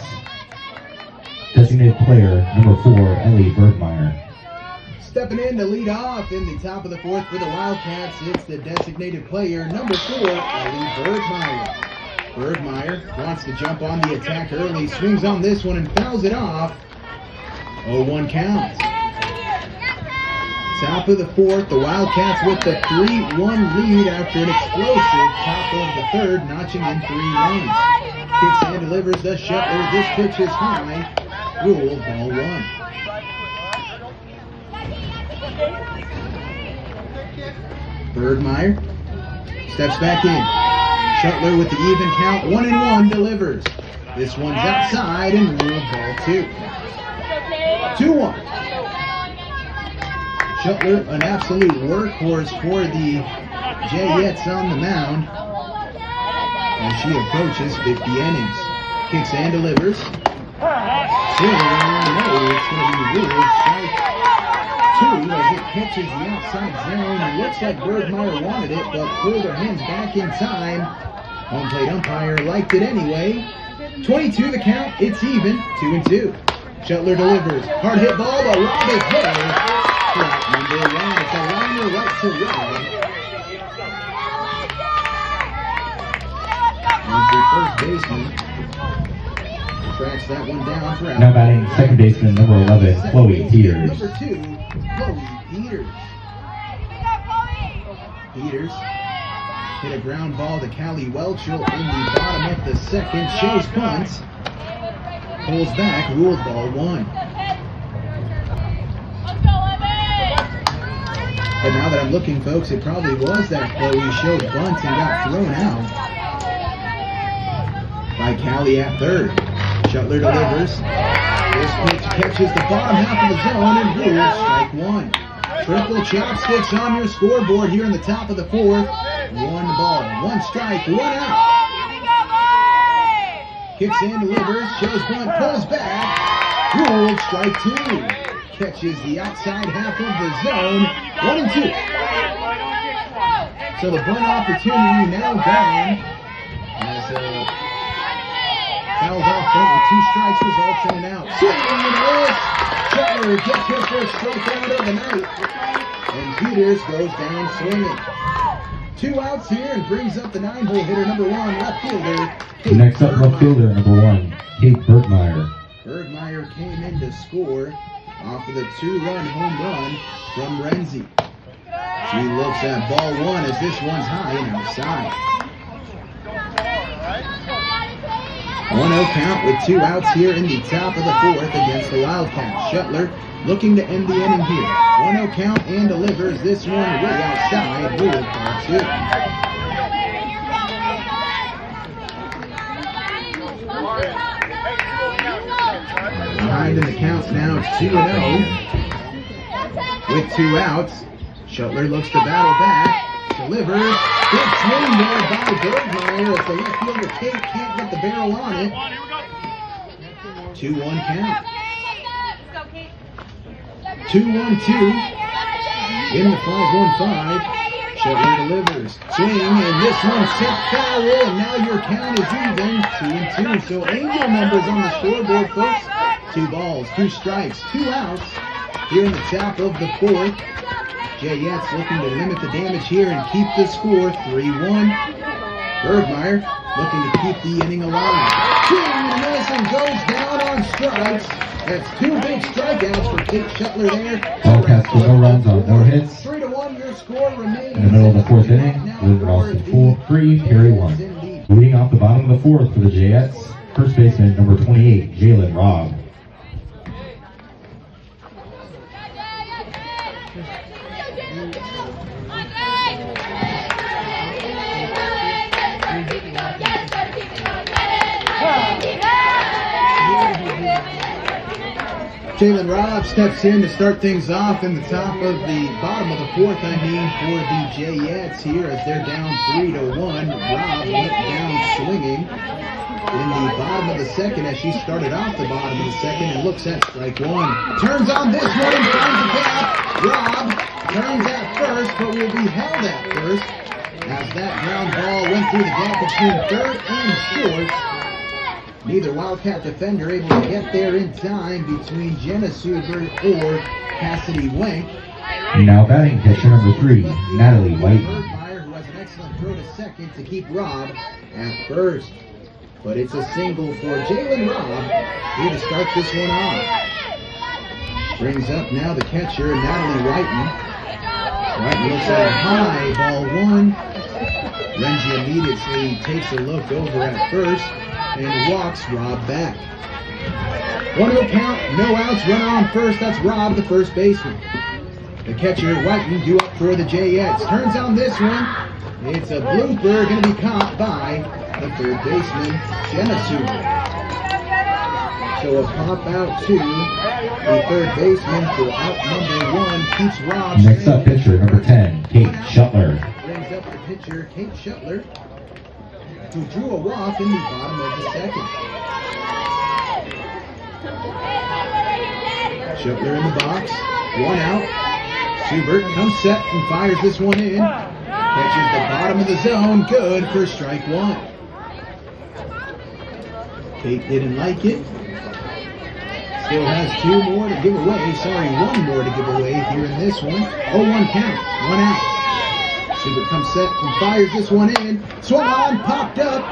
[SPEAKER 1] designated player number 4, Ellie Bergmeyer.
[SPEAKER 2] Stepping in to lead off in the top of the 4th for the Wildcats, it's the designated player, number 4, Ellie Bergmeyer. Bergmeyer wants to jump on the attack early, swings on this one and fouls it off. 0-1 count. Top of the 4th, the Wildcats with the 3-1 lead after an explosive top of the 3rd, notching in 3 runs. Kicks and delivers the Schuttler. This pitch is high. Ruled ball 1. Bergmeyer steps back in. Schuttler with the even count. 1-1 delivers. This one's outside and ruled ball 2. 2-1. Schuttler, an absolute workhorse for the Jayettes on the mound as she approaches 50 innings. Kicks and delivers. No, it's going to be ruled strike 2 as it catches the outside zone. Looks like Bergmeyer wanted it, but pulled her hands back in time. Home plate umpire liked it anyway. 22 the count, it's even, 2-2. Schuttler delivers. Hard hit ball, but Rob is there. Strike number 1. It's a liner right to Rob. And the first baseman tracks that one down for out.
[SPEAKER 1] Now batting second baseman number 11, Chloe Peters.
[SPEAKER 2] Number 2, Chloe Peters. Peters hit a ground ball to Callie Welchel in the bottom of the second. Shows punts. Pulls back, ruled ball 1. But now that I'm looking, folks, it probably was that Chloe showed bunt and got thrown out by Callie at third. Schuttler delivers. This pitch catches the bottom half of the zone and rules strike 1. Triple chopsticks on your scoreboard here in the top of the 4th. 1 ball, 1 strike, 1 out. Kicks in, delivers, shows bunt, pulls back. Ruled strike 2. Catches the outside half of the zone. 1-2. So the bunt opportunity now gone. As fouls off front with 2 strikes, results in an out. Swing and a miss. Schuttler gets her first strikeout of the night. And Peters goes down swinging. 2 outs here and brings up the 9-hole hitter number 1, left fielder.
[SPEAKER 1] Next up, left fielder number 1, Kate Bergmeyer.
[SPEAKER 2] Bergmeyer came in to score off of the 2-run home run from Renzi. She looks at ball 1 as this one's high and outside. 1-0 count with 2 outs here in the top of the 4th against the Wildcats. Schuttler looking to end the inning here. 1-0 count and delivers this one way outside. Ruled ball 2. Behind in the counts now, it's 2-0. With 2 outs, Schuttler looks to battle back. Delivers. Big swing there by Bergmeyer as the left fielder Kate can't get the barrel on it. 2-1 count. 2-1-2 in the 5-1-5. Schuttler delivers. Swing, and this one set foul, and now your count is even. 2-2. So angel numbers on the scoreboard, folks. 2 balls, 2 strikes, 2 outs here in the top of the 4th. Jayettes looking to limit the damage here and keep the score 3-1. Bergmeyer looking to keep the inning alive. Swing and miss and goes down on strikes. That's 2 big strikeouts for Kate Schuttler there.
[SPEAKER 1] Wildcats with no runs on no hits.
[SPEAKER 2] 3-1 your score remains.
[SPEAKER 1] In the middle of the 4th inning, Glidden-Ralston 3, Perry 1. Leading off the bottom of the 4th for the Jayettes, first baseman number 28, Jalen Robb.
[SPEAKER 2] Jalen Robb steps in to start things off in the top of the bottom of the 4th, for the Jayettes here as they're down 3-1. Robb went down swinging in the bottom of the 2nd as she started off the bottom of the 2nd and looks at strike 1. Turns on this one and finds the gap. Robb turns at first but will be held at first as that ground ball went through the gap between 3rd and 4th. Neither Wildcat defender able to get there in time between Jenna Suber or Cassidy Wenk.
[SPEAKER 1] Now batting pitcher number 3, Natalie White.
[SPEAKER 2] Bergmeyer, who has an excellent throw to 2nd to keep Robb at 1st. But it's a single for Jalen Robb here to start this one off. Brings up now the catcher, Natalie Whiten. Whiten looks at a high, ball 1. Renzi immediately takes a look over at first and walks Robb back. 1-0 count, no outs, runner on first. That's Robb, the first baseman. The catcher, Whiten, due up for the Jayettes. Turns on this one. It's a blooper, going to be caught by the 3rd baseman, Jenna Suber. So a pop out to the 3rd baseman for out number 1 keeps Robb.
[SPEAKER 1] Next up, pitcher number 10, Kate Schuttler.
[SPEAKER 2] Brings up the pitcher, Kate Schuttler, who drew a walk in the bottom of the 2nd. Schuttler in the box, 1 out. Subert comes set and fires this one in. Catches the bottom of the zone. Good for strike one. Kate didn't like it. Still has two more to give away. Sorry, one more to give away here in this one. 0-1 count. One out. Subert comes set and fires this one in. Swung on, popped up.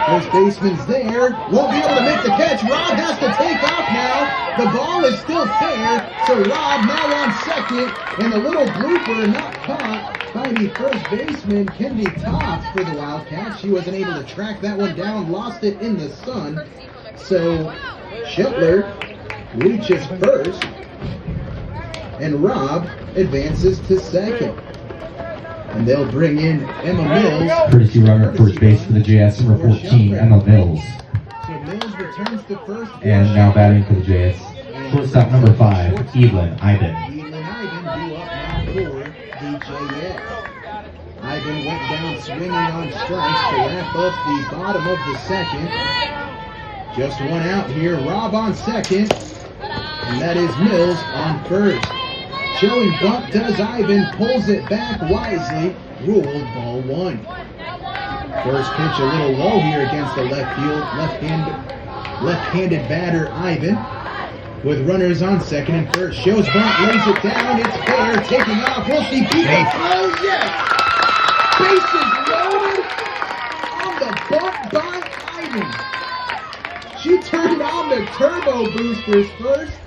[SPEAKER 2] First baseman's there. Won't be able to make the catch. Rob has to take off now. The ball is still fair. So Rob now on second. And the little blooper not caught by the first baseman, Kendi Toth, for the Wildcats. She wasn't able to track that one down. Lost it in the sun. So Schuttler reaches first. And Rob advances to second. And they'll bring in Emma Mills.
[SPEAKER 1] Courtesy runner at first base for the Jayettes, number 14, Emma Mills.
[SPEAKER 2] So Mills returns to first.
[SPEAKER 1] And now batting for the Jayettes, shortstop number 5, Ayden Erickson.
[SPEAKER 2] Ayden Erickson due up now for the Jayettes. Ayden went down swinging on strikes to wrap up the bottom of the second. Just one out here. Rob on second. And that is Mills on first. Showing bunt does Ayden, pulls it back wisely, ruled ball one. First pitch a little low here against the left-handed batter Ayden. With runners on second and first, shows bunt, lays it down, it's fair, taking off, we'll see people, oh yes! Bases loaded on the bunt by Ayden. She turned on the turbo boosters first.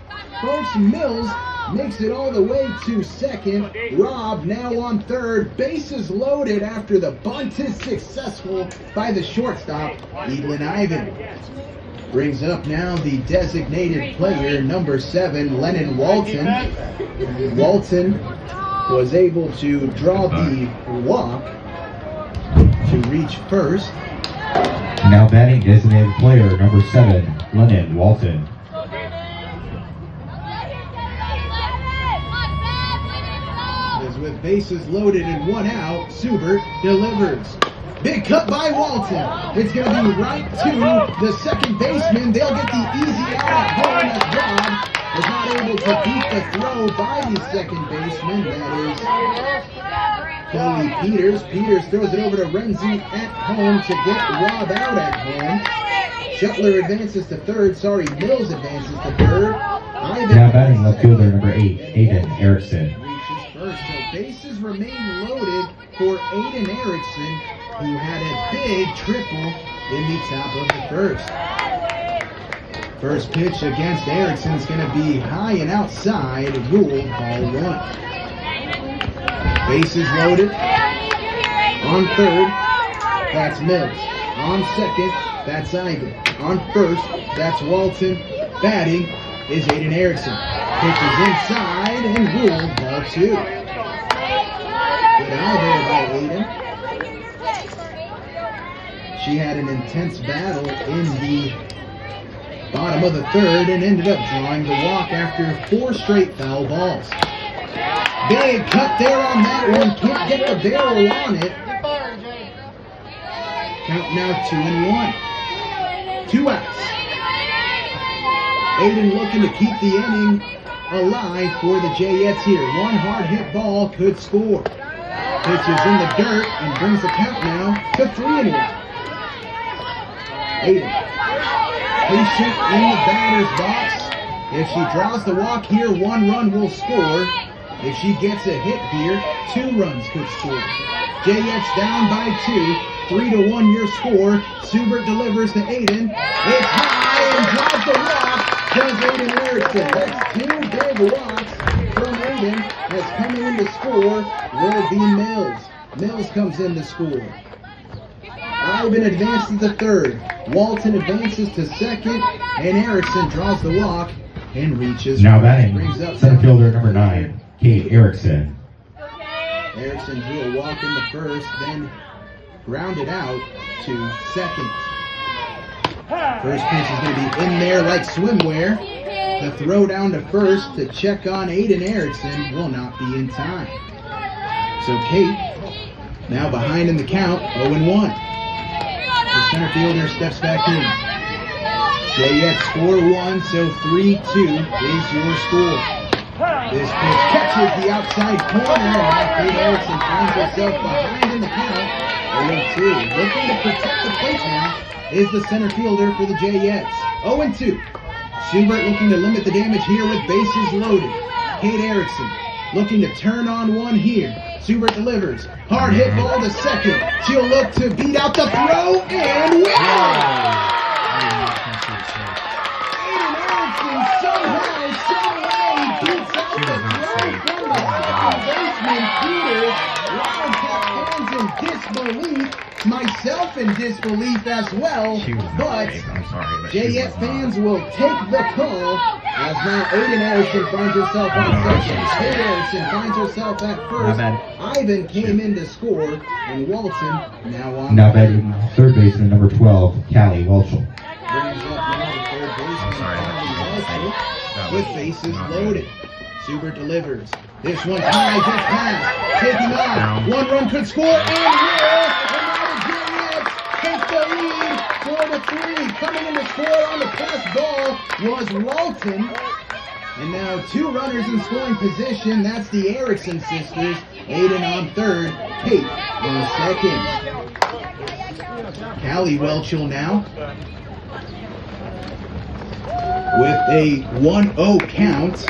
[SPEAKER 2] Folks, Mills makes it all the way to second. Rob now on third. Bases loaded after the bunt is successful by the shortstop, Ayden Erickson. Brings up now the designated player, number 7, Lennon Walton. Walton was able to draw the walk to reach first.
[SPEAKER 1] Now batting designated player, number 7, Lennon Walton.
[SPEAKER 2] With bases loaded and one out, Subert delivers. Big cut by Walton. It's going to be right to the second baseman. They'll get the easy out at home as Rob was not able to beat the throw by the second baseman. That is Chloe Peters. Peters throws it over to Renzi at home to get Rob out at home. Schuttler advances to third. Mills advances to third.
[SPEAKER 1] Now batting left fielder, number 8, Ayden Erickson.
[SPEAKER 2] First, so bases remain loaded for Ayden Erickson, who had a big triple in the top of the first. First pitch against Erickson is going to be high and outside, ruled ball one. Bases loaded. On third, that's Mills. On second, that's Ayden. On first, that's Walton. Batting is Ayden Erickson. Pitches inside and ruled ball two. Good eye there by Ayden. She had an intense battle in the bottom of the third and ended up drawing the walk after 4 straight foul balls. Big cut there on that one. Can't get the barrel on it. Count now 2-1. 2 outs. Ayden looking to keep the inning alive for the Jayettes here. One hard hit ball could score. Pitches in the dirt and brings the count now to 3-1. Ayden patient in the batter's box. If she draws the walk here, 1 run will score. If she gets a hit here, 2 runs could score. Jayettes down by 2. 3-1 your score. Subert delivers to Ayden. It's high and draws the walk. Does Ayden Erickson. That's 2 big walks from Ayden. As coming in to score will be Mills. Mills comes in to score. Ayden advances to third. Walton advances to second. And Erickson draws the walk and reaches.
[SPEAKER 1] Now batting, center fielder number 9, Kate Erickson.
[SPEAKER 2] Erickson drew a walk in the first, then grounded out to second. First pitch is going to be in there like swimwear. The throw down to first to check on Ayden Erickson will not be in time. So Kate now behind in the count, 0-1. The center fielder steps back in. Jayettes score 1, so 3-2 is your score. This pitch catches the outside corner, and Ayden Erickson finds herself behind in the count. 0-2. Looking to protect the plate now is the center fielder for the Jayettes. 0-2. Schubert looking to limit the damage here with bases loaded. Ayden Erickson looking to turn on one here. Schubert delivers. Hard hit ball to second. She'll look to beat out the throw and win! Ayden Erickson somehow, someway beats out the throw from the second baseman, Peter. Wildcat fans in disbelief. Myself in disbelief as well. But Jayette fans will take the call as now Ayden Erickson finds herself on second. Ayden Erickson finds herself at first. Ayden came in to score, and Walton now on.
[SPEAKER 1] Now batting third baseman number 12, Callie Welchel.
[SPEAKER 2] Brings up now the third baseman, Callie Welchel, with bases loaded. Schubert delivers. This one high, gets past, taking off. One run could score, and will. Take the lead, 4-3. Coming in to score on the pass ball was Walton. And now two runners in scoring position. That's the Erickson sisters. Ayden on third, Kate on second. Callie Welchel now with a 1-0 count.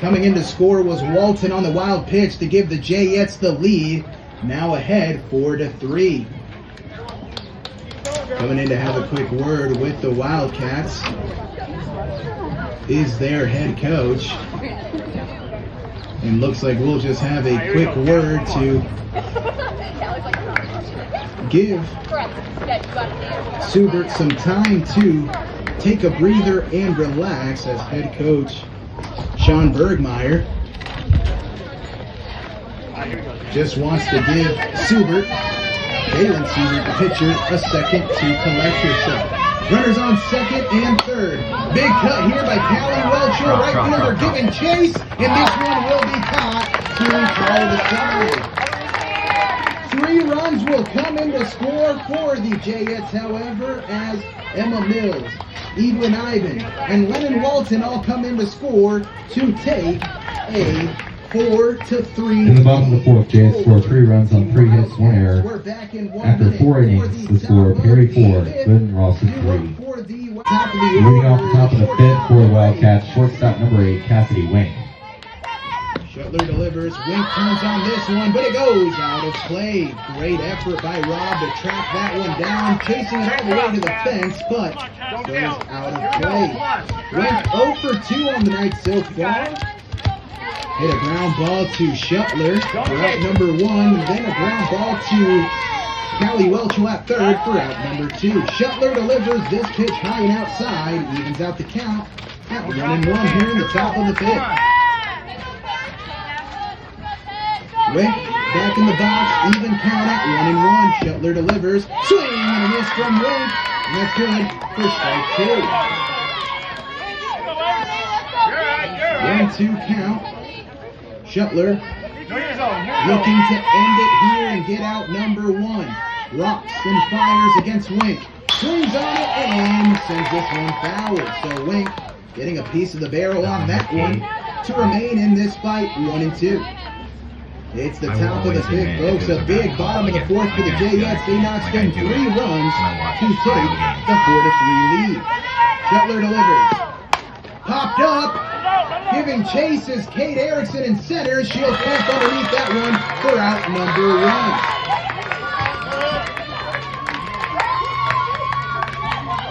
[SPEAKER 2] Coming in to score was Walton on the wild pitch to give the Jayettes the lead. Now ahead 4-3. Coming in to have a quick word with the Wildcats is their head coach. And looks like we'll just have a quick word to give Schubert some time to take a breather and relax as head coach Sean Bergmeyer just wants to give Schubert, Jalen Schubert, the pitcher, a second to collect herself. Runners on second and third. Big cut here by Callie Welchel. Right fielder giving chase, and this one will be caught to follow the side. 3 runs will come in to score for the Jayettes, however, as Emma Mills, Evelyn Ayden, and Lennon Walton all come in to score to take a 4-3.
[SPEAKER 1] In the bottom of the fourth, Jayettes scored 3 runs on 3 hits, 1 error. After 4 innings, the score: Perry 4, Glidden-Ralston 3. Leading off the top of the 5th for the Wildcats, shortstop number 8, Cassidy Wing.
[SPEAKER 2] Schuttler delivers. Wink turns on this one, but it goes out of play. Great effort by Rob to track that one down, chasing it all the way to the fence, but goes out of play. Wink 0 for 2 on the night so far. Hit a ground ball to Schuttler for out number 1, then a ground ball to Callie Welchel at third for out number 2. Schuttler delivers this pitch high and outside, evens out the count at 1-1 here in the top of the 5th. Wink back in the box, even count at 1-1. Schuttler delivers, swing and a miss from Wink, and that's good for strike 2. 1-2 count. Schuttler looking to end it here and get out number 1. Rocks and fires against Wink. Swings on it and sends this one foul. So Wink getting a piece of the barrel on that one to remain in this fight 1-2. It's the top of the 5th, folks. A big bottom of the 4th for the Jayettes. They notched in 3 runs to take the 4-3 lead. Schuttler delivers. Popped up. Giving chase is Ayden Erickson in center. She'll fence underneath that one for out number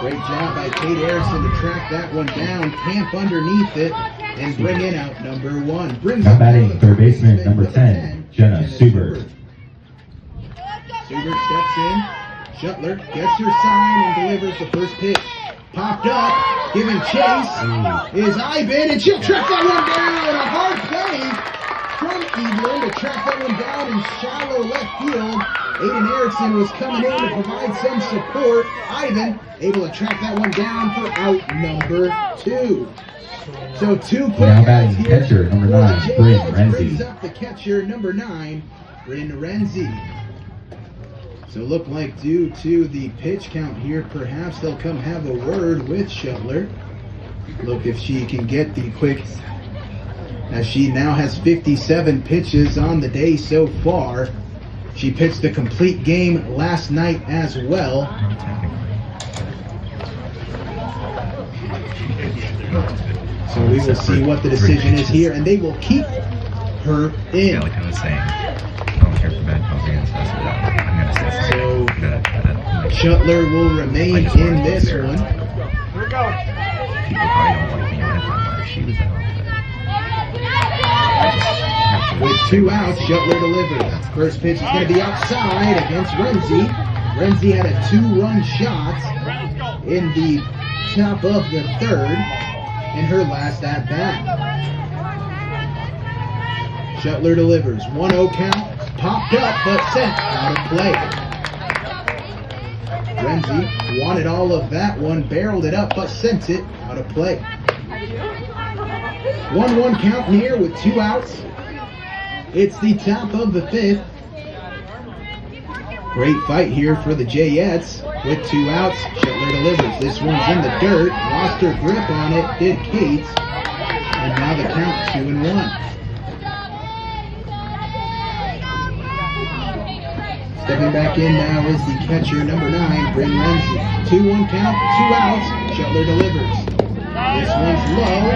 [SPEAKER 2] 1. Great job by Ayden Erickson to track that one down, camp underneath it, and bring in out number 1. Brings
[SPEAKER 1] up batting third baseman number 10, Jenna Schubert.
[SPEAKER 2] Schubert steps in. Schuttler gets her sign and delivers the first pitch. Popped up, giving chase is Ayden, and she'll track that one down. A hard play from Evelyn to track that one down in shallow left field. Ayden Erickson was coming in to provide some support. Ayden able to track that one down for out number 2. So 2 quick
[SPEAKER 1] now
[SPEAKER 2] outs
[SPEAKER 1] batting
[SPEAKER 2] here.
[SPEAKER 1] catcher number 9, Bryn Renzi.
[SPEAKER 2] Brings up the catcher number 9, Bryn Renzi. So look like due to the pitch count here, perhaps they'll come have a word with Schuttler. Look if she can get the quick as she now has 57 pitches on the day so far. She pitched a complete game last night as well. So we will see what the decision is here, and they will keep her in.
[SPEAKER 3] Yeah, like I was saying, I don't care for bad calls against us. I'm going to say
[SPEAKER 2] So
[SPEAKER 3] that
[SPEAKER 2] Schuttler will remain in this one.
[SPEAKER 5] Here we go.
[SPEAKER 3] people probably don't like me when I find why she was out.
[SPEAKER 2] With 2 outs, Schuttler delivers. First pitch is going to be outside against Renzi. Renzi had a 2-run shot in the top of the 3rd in her last at-bat. Schuttler delivers. 1-0 count. Popped up, but sent out of play. Renzi wanted all of that one, barreled it up, but sent it out of play. 1-1 count here with 2 outs. It's the top of the 5th. Great fight here for the Jayettes with 2 outs. Schuttler delivers. This one's in the dirt. Lost her grip on it, did Kate. And now the count 2-1. Stepping back in now is the catcher, number 9, Bryn Renzi. 2-1 count, 2 outs. Schuttler delivers. This one's low.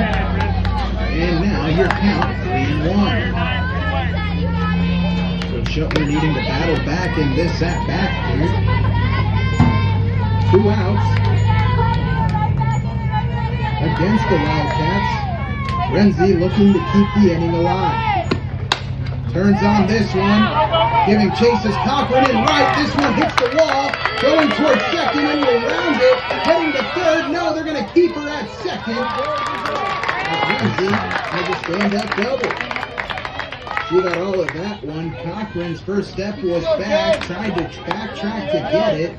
[SPEAKER 2] And now your count 3-1. So Schuttler needing to battle back in this at-bat here. 2 outs against the Wildcats. Renzi looking to keep the inning alive. Turns on this one, giving chases Cochran in right. This one hits the wall, going towards second and will round it. Heading to third. No, they're going to keep her at second. Renzi has a stand-up double. She got all of that one. Cochran's first step was back, tried to backtrack to get it.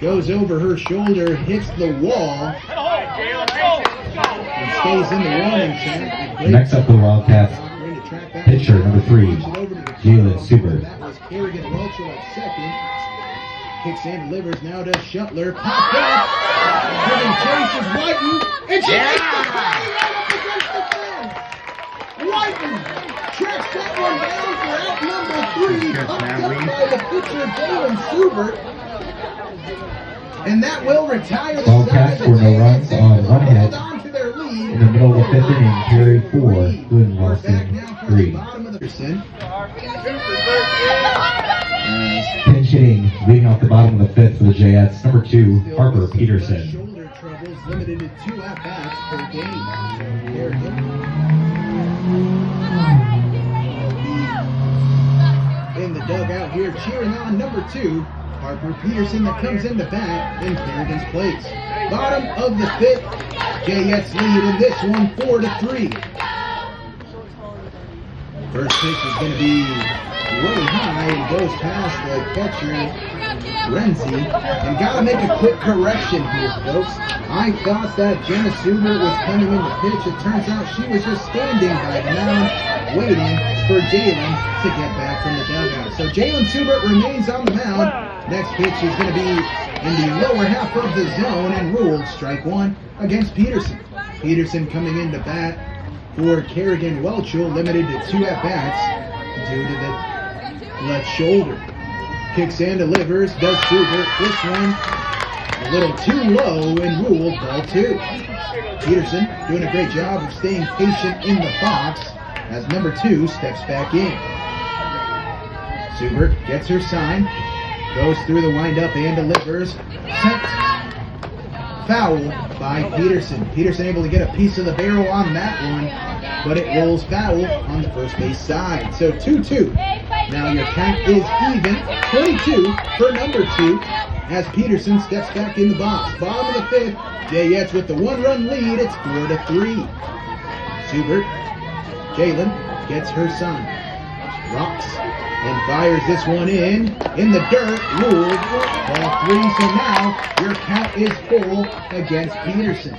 [SPEAKER 2] Goes over her shoulder, hits the wall, and stays in the warning track.
[SPEAKER 1] Next up, the Wildcats pitcher, number 3, Jalen Super.
[SPEAKER 2] That was Glidden-Ralston at second. Kicks and delivers now to Schuttler. Popped up, giving chases Whiten, and she makes the play right up against the fence. Whiten tracks that one down for out number 3, popped up by the pitcher Jalen Subert. And that will retire the
[SPEAKER 1] Wildcats
[SPEAKER 2] side of the
[SPEAKER 1] scored no runs on 1 hit.
[SPEAKER 2] Hold on to their lead.
[SPEAKER 1] In the middle of the 5th inning, period 4, Glidden-Ralston 3.
[SPEAKER 2] Bottom of the percent.
[SPEAKER 1] Pinch hitting, leading off the bottom of the 5th for the Jayettes, number 2, Harper Peterson.
[SPEAKER 2] Shoulder troubles limited to 2 at-bats per game. In the dugout here, cheering on number 2, Harper Peterson, that comes into bat in Kerrigan's place. Bottom of the 5th, Jayettes lead in this one 4-3. First pitch is going to be way high and goes past the catcher, Renzi. And got to make a quick correction here, folks. I thought that Jenna Subert was coming in to pitch. It turns out she was just standing by the mound, waiting for Jalen to get back from the dugout. So Jalen Subert remains on the mound. Next pitch is going to be in the lower half of the zone and ruled strike 1 against Peterson. Peterson coming into bat for Kerrigan Welchel, limited to 2 at-bats due to the left shoulder. Kicks and delivers, does Subert. This one a little too low and ruled ball 2. Peterson doing a great job of staying patient in the box as number 2 steps back in. Subert gets her sign, goes through the windup and delivers. Sent foul by Peterson. Peterson able to get a piece of the barrel on that one, but it rolls foul on the first base side. So 2-2. Now your count is even. 22 for number 2 as Peterson steps back in the box. Bottom of the 5th, Jayettes with the 1-run lead. It's 4-3. Subert, Jalen gets her sign. Rocks and fires this one in the dirt, ruled ball 3, so now your count is full against Peterson.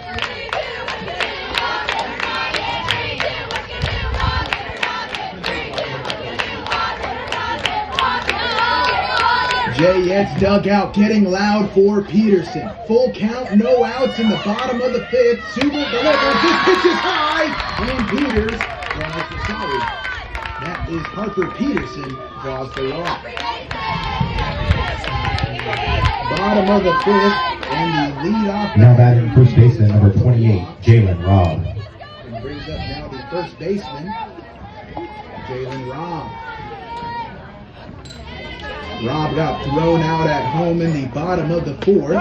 [SPEAKER 2] Jayettes dugout getting loud for Peterson. Full count, no outs in the bottom of the fifth. Subert delivers, his pitch is high, and Peters draws the sorry. That is Harper Peterson draws the walk. Bottom of the fifth, and the leadoff.
[SPEAKER 1] Now batting first baseman number 28, Jalen Robb.
[SPEAKER 2] And brings up now the first baseman, Jalen Robb. Robb got thrown out at home in the bottom of the fourth.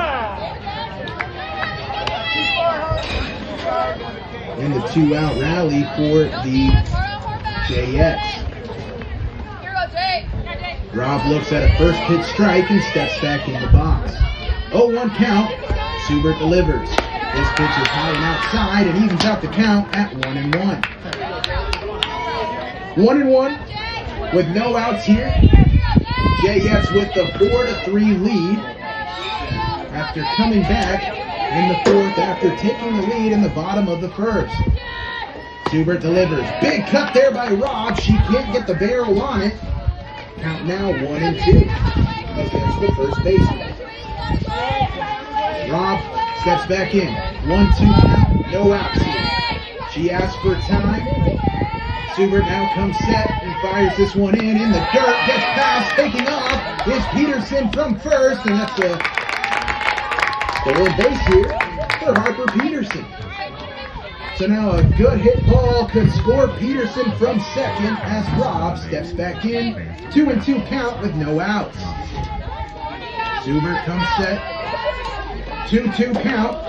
[SPEAKER 2] And the 2-out rally for the Jayettes. Robb looks at a first pitch strike and steps back in the box. 0-1 count. Subert delivers. This pitch is high and outside and evens out the count at 1-1. 1-1 with no outs here. Jayettes with the 4-3 lead after coming back in the fourth after taking the lead in the bottom of the first. Subert delivers. Big cut there by Robb. She can't get the barrel on it. Count now 1-2 against the first baseman. Robb steps back in. 1-2 count. No outs here. She asks for time. Subert now comes set and fires this one in the dirt. Gets past, taking off is Peterson from first, and that's a stolen base here for Harper Peterson. So now a good hit ball could score Peterson from second as Robb steps back in. 2-2 count with no outs. Subert comes set. 2-2 count.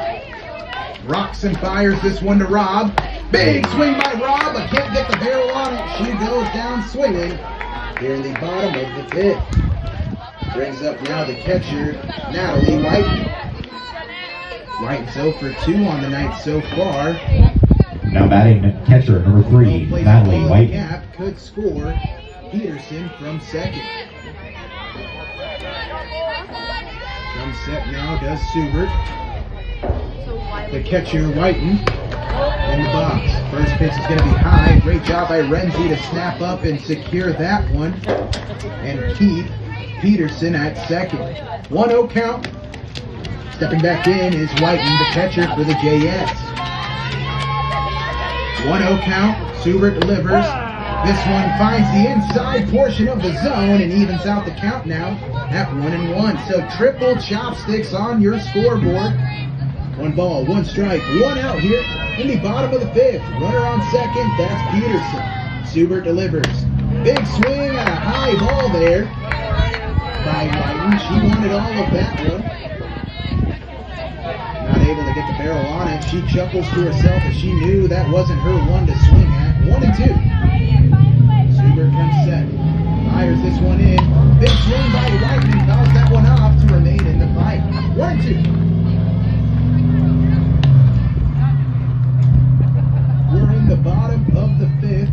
[SPEAKER 2] Rocks and fires this one to Robb. Big swing by Robb, but can't get the barrel on it. She goes down swinging here in the bottom of the fifth. Brings up now the catcher, Natalie Whiten. Whiten's 0 for 2 on the night so far.
[SPEAKER 1] Now batting catcher number 3, Natalie Whiten.
[SPEAKER 2] Gap could score Peterson from second. Comes set now does Subert. The catcher Whiten in the box. First pitch is going to be high. Great job by Renzi to snap up and secure that one and keep Peterson at second. 1-0 count. Stepping back in is Whiten, the catcher for the Jayettes. 1-0 count. Subert delivers. This one finds the inside portion of the zone and evens out the count now at 1-1. So triple chopsticks on your scoreboard. 1 ball, 1 strike, 1 out here in the bottom of the fifth. Runner on second, that's Peterson. Subert delivers. Big swing and a high ball there by Whiten. She wanted all of that one. Not able to get the barrel on it. She chuckles to herself as she knew that wasn't her one to swing at. 1-2. Subert comes set. Fires this one in. Big swing by Whiten. Fouls that one off to remain in the fight. 1-2. We're in the bottom of the fifth.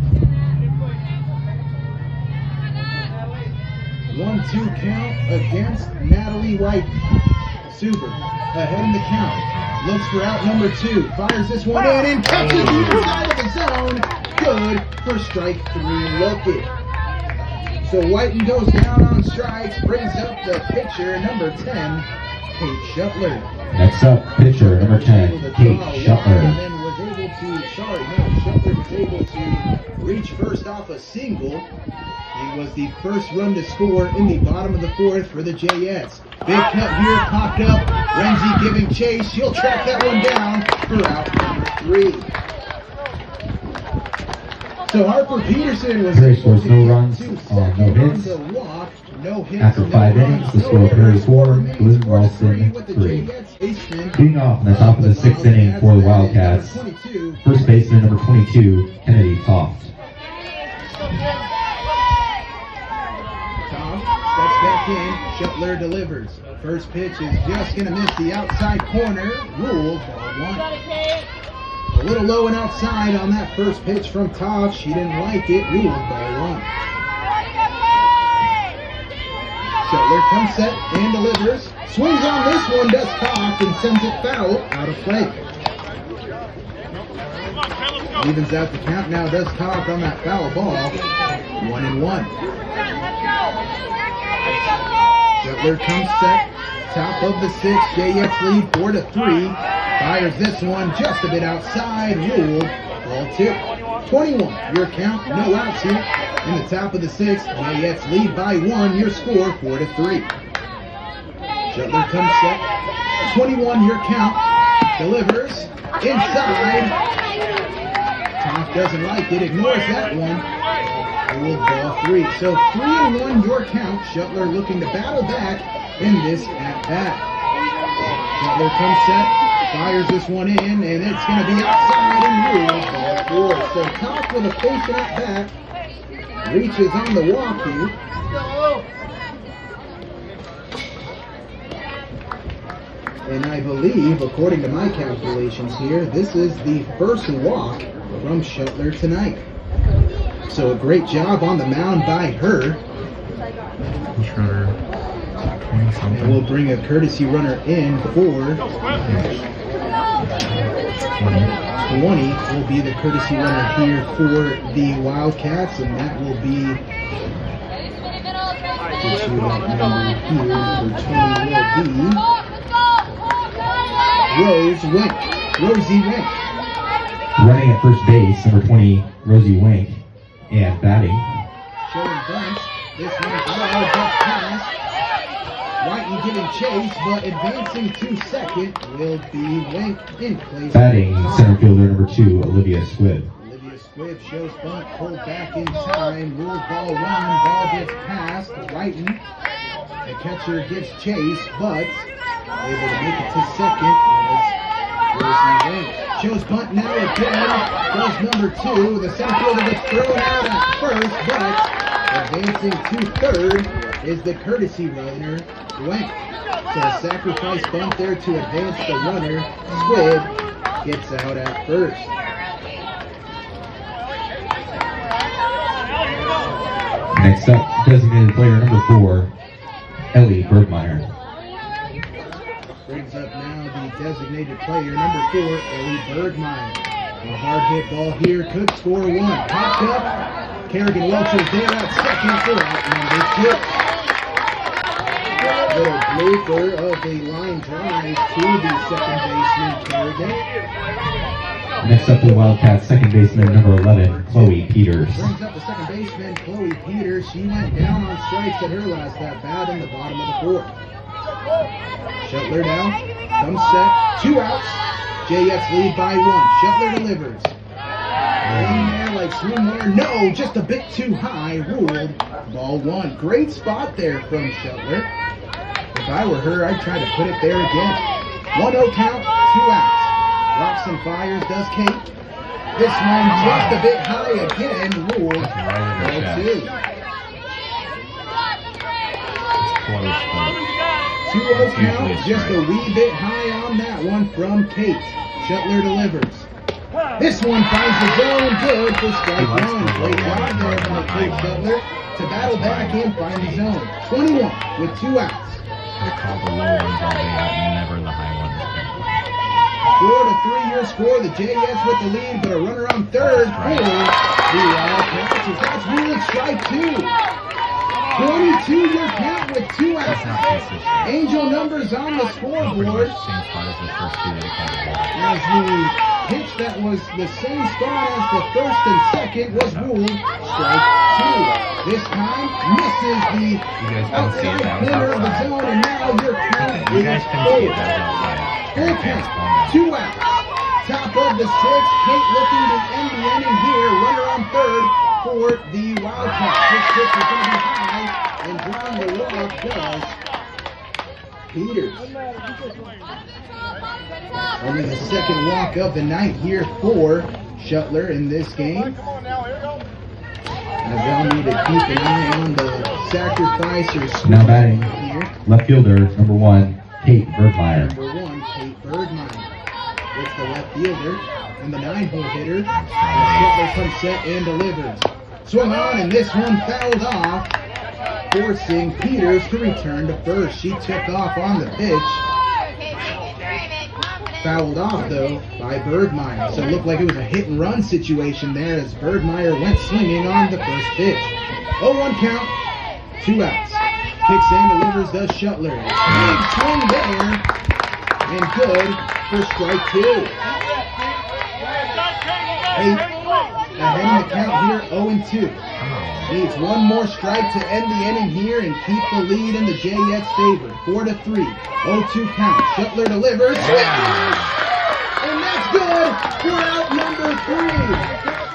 [SPEAKER 2] 1-2 count against Natalie Whiten. Subert ahead in the count. Looks for out number 2. Fires this one in and catches the inside of the zone. Good for strike 3 looking. So Whiten goes down on strikes. Brings up the pitcher number 10, Kate Schuttler.
[SPEAKER 1] Next up, pitcher number 10, Kate Schuttler.
[SPEAKER 2] Schuttler was able to reach first off a single. He was the first run to score in the bottom of the fourth for the Jayettes. Big cut here, popped up. Renzi giving chase. She'll track that one down for out number 3. So Harper Peterson was able to
[SPEAKER 1] no runs, no hits. After 5 innings, the score carries 4, Glidden-Ralston 3. Leading off in the top of the 6th inning for the Wildcats, first baseman number 22, Kennedy Toft.
[SPEAKER 2] Toft steps back in, Schuttler delivers. First pitch is just going to miss the outside corner, ruled ball 1. A little low and outside on that first pitch from Toft. She didn't like it, ruled ball 1. Schuttler comes set and delivers. Swings on this one, does Toft, and sends it foul out of play. Evens out the count now, does Toft on that foul ball. 1-1. Schuttler comes set. Top of the 6. Jayettes lead 4-3. Fires this one just a bit outside. Ruled. Ball 2. 21. Your count. No outs here. In the top of the 6. Jayettes lead by 1. Your score 4-3. Schuttler comes set. 21. Your count. Delivers. Inside. Top doesn't like it. Ignores that one. Ruled ball 3. So 3-1 your count. Schuttler looking to battle back in this at-bat. Schuttler comes set, fires this one in, and it's going to be outside and ruled ball 4. So Top with a patient at-bat reaches on the walk here. And I believe, according to my calculations here, this is the first walk from Schuttler tonight. So a great job on the mound by her.
[SPEAKER 3] Schroeder, 20 something.
[SPEAKER 2] And we'll bring a courtesy runner in for 20 will be the courtesy runner here for the Wildcats, and that will be get you that number here. Number 20 will be Rosie Wink.
[SPEAKER 1] Running at first base, number 20, Rosie Wink. And batting.
[SPEAKER 2] Showing bunch. This one's low, just past. Whiten giving chase, but advancing to second will be Wink in place.
[SPEAKER 1] Batting, center fielder number 2, Olivia Squibb.
[SPEAKER 2] Olivia Squibb shows bunt, pulled back in time. Rules ball 1, ball gets past. Whiten. The catcher gives chase, but able to make it to second was Rosie Wink. Shows bunt now again. Goes number 2. The center fielder gets thrown out at first, but advancing to third is the courtesy runner, Wink. So a sacrifice bunt there to advance the runner. Squibb gets out at first.
[SPEAKER 1] Next up, designated player number 4, Ellie Bergmeyer.
[SPEAKER 2] Brings up now the designated player number 4, Ellie Bergmeyer. A hard hit ball here could score 1. Popped up. Kerrigan Welcher's there at second for out number 2. Little blooper of a line drive to the second baseman Kerrigan.
[SPEAKER 1] Next up, the Wildcats second baseman number 11, Chloe Peters.
[SPEAKER 2] Brings up the second baseman Chloe Peters. She went down on strikes at her last at bat in the bottom of the 4th. Schuttler now comes set. 2 outs. Jayettes lead by 1. Schuttler delivers. In there like swimwear. No, just a bit too high. Ruled ball 1. Great spot there from Schuttler. If I were her, I'd try to put it there again. 1-0 count, 2 outs. Ralston fires, does Kate. This one just a bit high again. Ruled ball 2. 2-0 count, just a wee bit high on that one from Kate. Schuttler delivers. This one finds the zone, good for strike 1. Great job there from Kate Schuttler to battle back and find the zone. 21 with 2 outs.
[SPEAKER 3] They call the low ones all day out, never the high ones.
[SPEAKER 2] 4-3 your score. The Jayettes with the lead, but a runner on third for the Wildcats. That's ruled strike 2. 22 your count with 2 outs.
[SPEAKER 3] That's not consistent.
[SPEAKER 2] Angel numbers on the scoreboard.
[SPEAKER 3] Same spot as the first 2 they called the ball.
[SPEAKER 2] As the pitch that was the same spot as the first and second was ruled strike 2. This time misses the outside corner of the zone, and now your count
[SPEAKER 3] You
[SPEAKER 2] is
[SPEAKER 3] guys can see
[SPEAKER 2] 4.
[SPEAKER 3] it that was outside.
[SPEAKER 2] Full count, 2 outs. Top of the 6th, Kate looking to end the inning here. Runner on third for the Wildcats. This pitch is going to be high, and drawing the walk does Peters. Only the second walk of the night here for Schuttler in this game. As they'll need to keep an eye on the sacrifice or
[SPEAKER 1] Now batting,
[SPEAKER 2] here.
[SPEAKER 1] left fielder number 1, Kate Bergmeyer.
[SPEAKER 2] Number 1, Kate Bergmeyer. It's the left fielder and the 9-hole hitter. And Schuttler comes set and delivers. Swung on, and this one fouled off, forcing Peters to return to first. She took off on the pitch. Fouled off, though, by Bergmeyer. So it looked like it was a hit-and-run situation there as Bergmeyer went swinging on the first pitch. 0-1 count, 2 outs. kicks and delivers the Schuttler. Big swing there. And good for strike two. Eight ahead in the count here, 0-2. Needs one more strike to end the inning here and keep the lead in the Jayettes' favor. 4-3. 0-2 count. Schuttler delivers. And that's good for out number 3.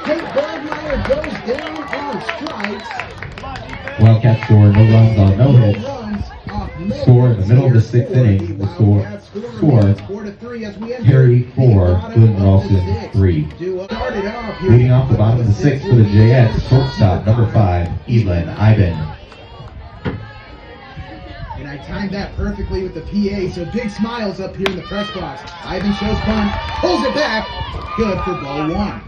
[SPEAKER 2] Kate Goldmeyer goes down on strikes.
[SPEAKER 1] Wildcats score no runs on no
[SPEAKER 2] No
[SPEAKER 1] hits.
[SPEAKER 2] runs off no
[SPEAKER 1] Score in the middle of the
[SPEAKER 2] hits here
[SPEAKER 1] sixth
[SPEAKER 2] for
[SPEAKER 1] inning.
[SPEAKER 2] the
[SPEAKER 1] The score
[SPEAKER 2] Wildcats remains 4-3 as we enter
[SPEAKER 1] Perry
[SPEAKER 2] the
[SPEAKER 1] 4,
[SPEAKER 2] bottom of the
[SPEAKER 1] Glidden-Ralston
[SPEAKER 2] sixth.
[SPEAKER 1] 3.
[SPEAKER 2] Started off here
[SPEAKER 1] Leading off the bottom of the sixth for the Jayettes, shortstop number 5, Ayden.
[SPEAKER 2] And I timed that perfectly with the PA, so big smiles up here in the press box. Ayden shows bunt, pulls it back, good for ball 1.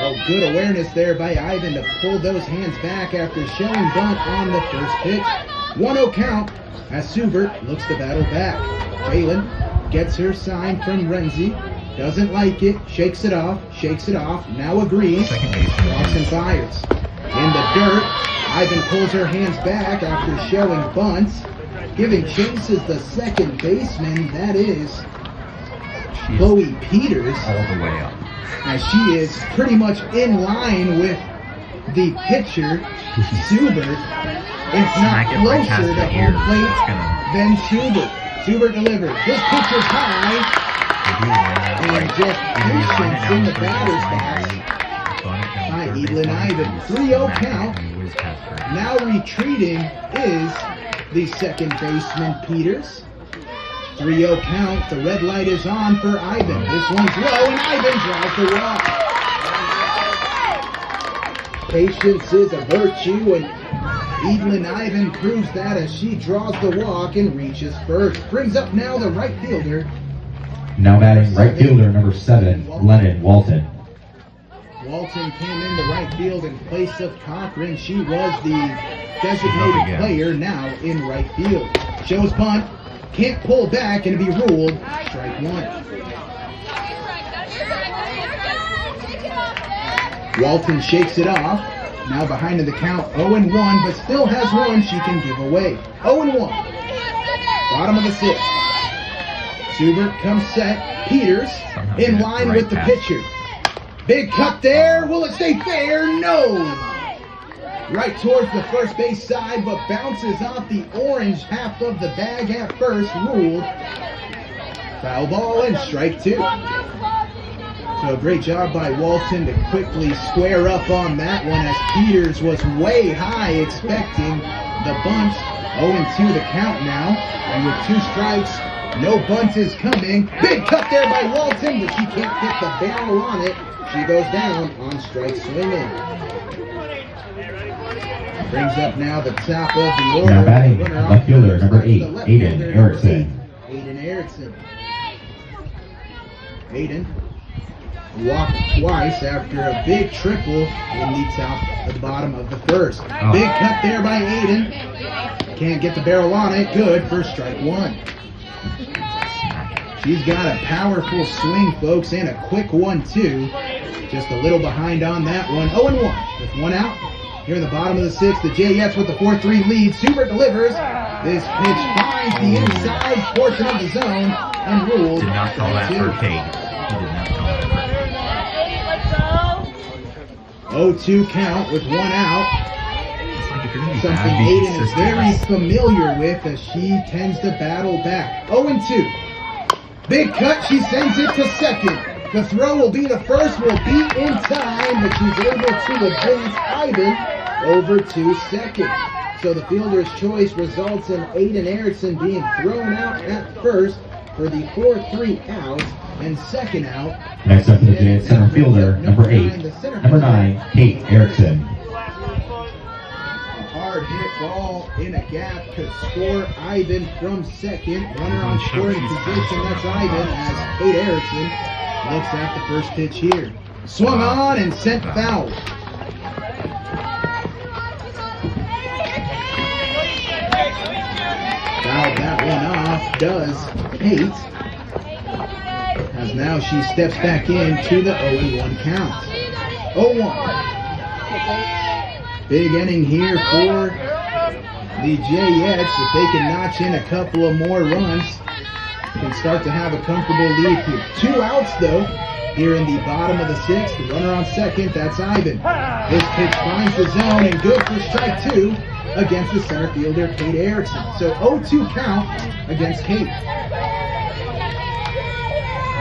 [SPEAKER 2] Oh, good awareness there by Ayden to pull those hands back after showing bunt on the first pitch. 1-0 count as Subert looks to battle back. Jalen gets her sign from Renzi, doesn't like it, shakes it off, now agrees, walks and fires. In the dirt, Ayden pulls her hands back after showing bunts. Giving chase is the second baseman, that is Chloe Peters.
[SPEAKER 3] All the way up.
[SPEAKER 2] As she is pretty much in line with the pitcher, Subert, if not
[SPEAKER 3] Smack it right past
[SPEAKER 2] closer to
[SPEAKER 3] the
[SPEAKER 2] home
[SPEAKER 3] ear.
[SPEAKER 2] plate
[SPEAKER 3] It's gonna-
[SPEAKER 2] than Subert. Subert delivers. This pitch is high, and just patience in the batter's box. By Evelyn Ayden. 3-0 count. Now retreating is the second baseman, Peters. 3-0 count. The red light is on for Ayden. This one's low, and Ayden draws the walk. Patience is a virtue, and Evelyn Ayden proves that as she draws the walk and reaches first. Brings up now the right fielder.
[SPEAKER 1] Now batting right fielder number 7, Walton.
[SPEAKER 2] Walton came into right field in place of Cochran. She was the designated player now in right field. Shows bunt, can't pull back and be ruled strike 1. Walton shakes it off. Now behind in the count, 0-1, but still has one she can give away. 0-1. Bottom of the 6th. Subert comes set. Peters in line with the pitcher. Big cut there. Will it stay fair? No. Right towards the first base side, but bounces off the orange half of the bag at first. Ruled foul ball and strike 2. So a great job by Walton to quickly square up on that one as Peters was way high expecting the bunt. 0-2 the count now. And with 2 strikes, no bunt is coming. Big cut there by Walton, but she can't get the barrel on it. She goes down on strike swinging. Brings up now the top of the order.
[SPEAKER 1] Now batting left fielder number 8, Ayden Erickson.
[SPEAKER 2] Ayden Erickson. Ayden walked twice after a big triple in the bottom of the first. Big cut there by Ayden. Can't get the barrel on it. Good for strike 1. She's got a powerful swing, folks, and a quick one, too. Just a little behind on that one. 0-1 with 1 out. Here in the bottom of the 6th, the Jayettes with the 4-3 lead. Subert delivers. This pitch finds the inside portion of the zone and ruled.
[SPEAKER 3] Did not call that for Kate. He did not call that for
[SPEAKER 2] 0-2 count with 1 out.
[SPEAKER 3] It's like if you're gonna be
[SPEAKER 2] Something
[SPEAKER 3] bad, be
[SPEAKER 2] Ayden is very
[SPEAKER 3] consistent.
[SPEAKER 2] familiar with as she tends to battle back. 0-2. Big cut, she sends it to second. The throw will be the first, will be in time, but she's able to advance Ayden over to second. So the fielder's choice results in Ayden Erickson being thrown out at first for the 4-3 out and second out.
[SPEAKER 1] Next up for the Jayettes center fielder number 8, number 9, Kate Erickson.
[SPEAKER 2] Hard hit ball in a gap could score Ayden from second. Runner on scoring position, that's Ayden as Kate Erickson looks at the first pitch here. Swung on and sent foul. Fouled that one off, does Kate. As now she steps back into the 0-1 count. 0-1. Big inning here for the Jayettes, if they can notch in a couple of more runs, can start to have a comfortable lead here. 2 outs though, here in the bottom of the 6th. The runner on second, that's Ayden. This pitch finds the zone and good for strike 2 against the center fielder, Ayden Erickson. So 0-2 count against Kate.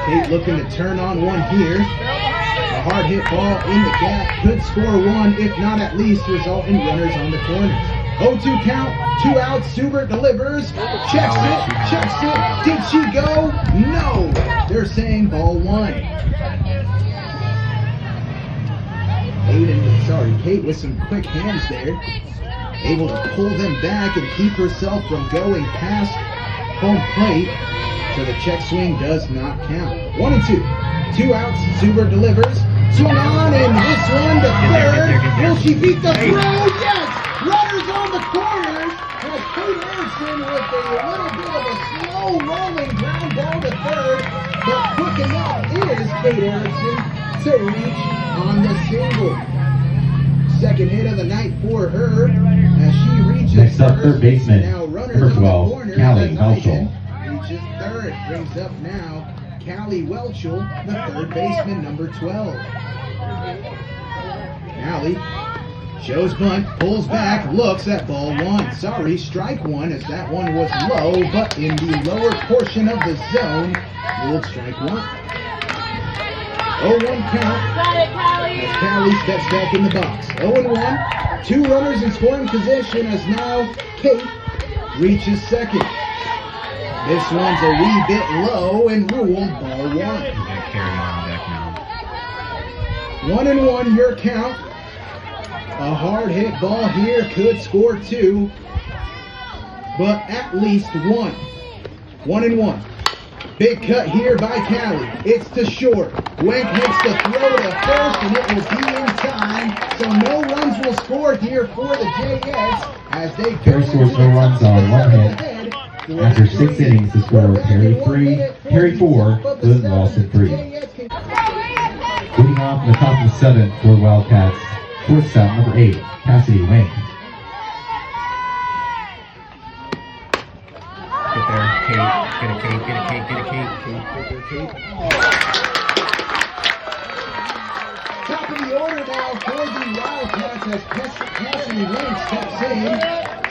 [SPEAKER 2] Kate looking to turn on one here. A hard hit ball in the gap could score 1, if not at least result in runners on the corners. 0-2 count, 2 outs, Subert delivers, checks it, did she go? No! They're saying ball 1. Kate with some quick hands there, able to pull them back and keep herself from going past home plate, so the check swing does not count. 1-2, 2 outs, Subert delivers, swung on, and this one to third. Will she beat the throw? Yes! Runners on the corners as Ayden Erickson with a little bit of a slow rolling ground ball to third, but quick enough is Ayden Erickson to reach on the single. Second hit of the night for her as she reaches
[SPEAKER 1] Next up,
[SPEAKER 2] first.
[SPEAKER 1] third baseman,
[SPEAKER 2] Now runners
[SPEAKER 1] number
[SPEAKER 2] on the
[SPEAKER 1] 12,
[SPEAKER 2] corners
[SPEAKER 1] Callie
[SPEAKER 2] as
[SPEAKER 1] Welchel.
[SPEAKER 2] Ayden reaches third. Brings up now Callie Welchel, the third baseman, number 12. Callie shows bunt, pulls back, looks at ball 1. Sorry, strike 1 as that one was low, but in the lower portion of the zone, ruled strike 1. 0-1 count as Callie steps back in the box. 0-1, 2 runners in scoring position as now Kate reaches second. This one's a wee bit low and ruled ball 1.
[SPEAKER 3] You gotta carry on back now.
[SPEAKER 2] 1-1 your count. A hard hit ball here could score 2, but at least 1. 1-1. Big cut here by Callie. It's to short. Wink hits the throw to first, and it will be in time. So no runs will score here for the Jayettes as they
[SPEAKER 1] Perry scores no runs on 1 hit. After 6 innings, the score Perry 4, Glidden-Ralston 3. Leading off in the top of the 7th for Wildcats, shortstop number 8, Cassidy Wayne.
[SPEAKER 3] Get there, Kate. Get a Kate.
[SPEAKER 2] Top of the order now for the Wildcats as Cassidy Wayne steps in.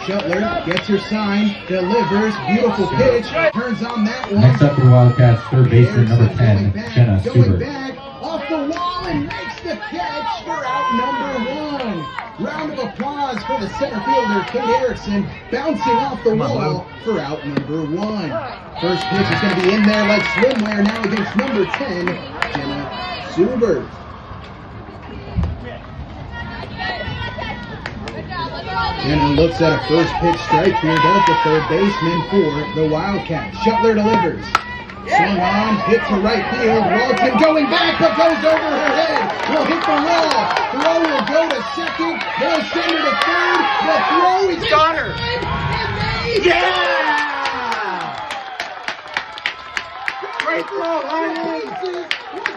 [SPEAKER 2] Schuttler gets her sign, delivers, beautiful pitch, turns on that one.
[SPEAKER 1] Next up for the Wildcats, third baseman number 10, Jenna
[SPEAKER 2] Going
[SPEAKER 1] Stewart.
[SPEAKER 2] back, off the wall and makes the catch for out number 1. Round of applause for the center fielder, Ayden Erickson, bouncing off the wall for out number 1. First pitch is going to be in there like swimwear now against number 10, Jenna Stewart. Jenna looks at a first pitch strike here, does the third baseman for the Wildcats. Schuttler delivers. Swung on, hit to right field. Ralston going back, but goes over her head. Will hit the wall. Throw will go to second. They'll send her to third. The throw is
[SPEAKER 5] Got her.
[SPEAKER 2] Yeah!
[SPEAKER 5] Great throw, honey.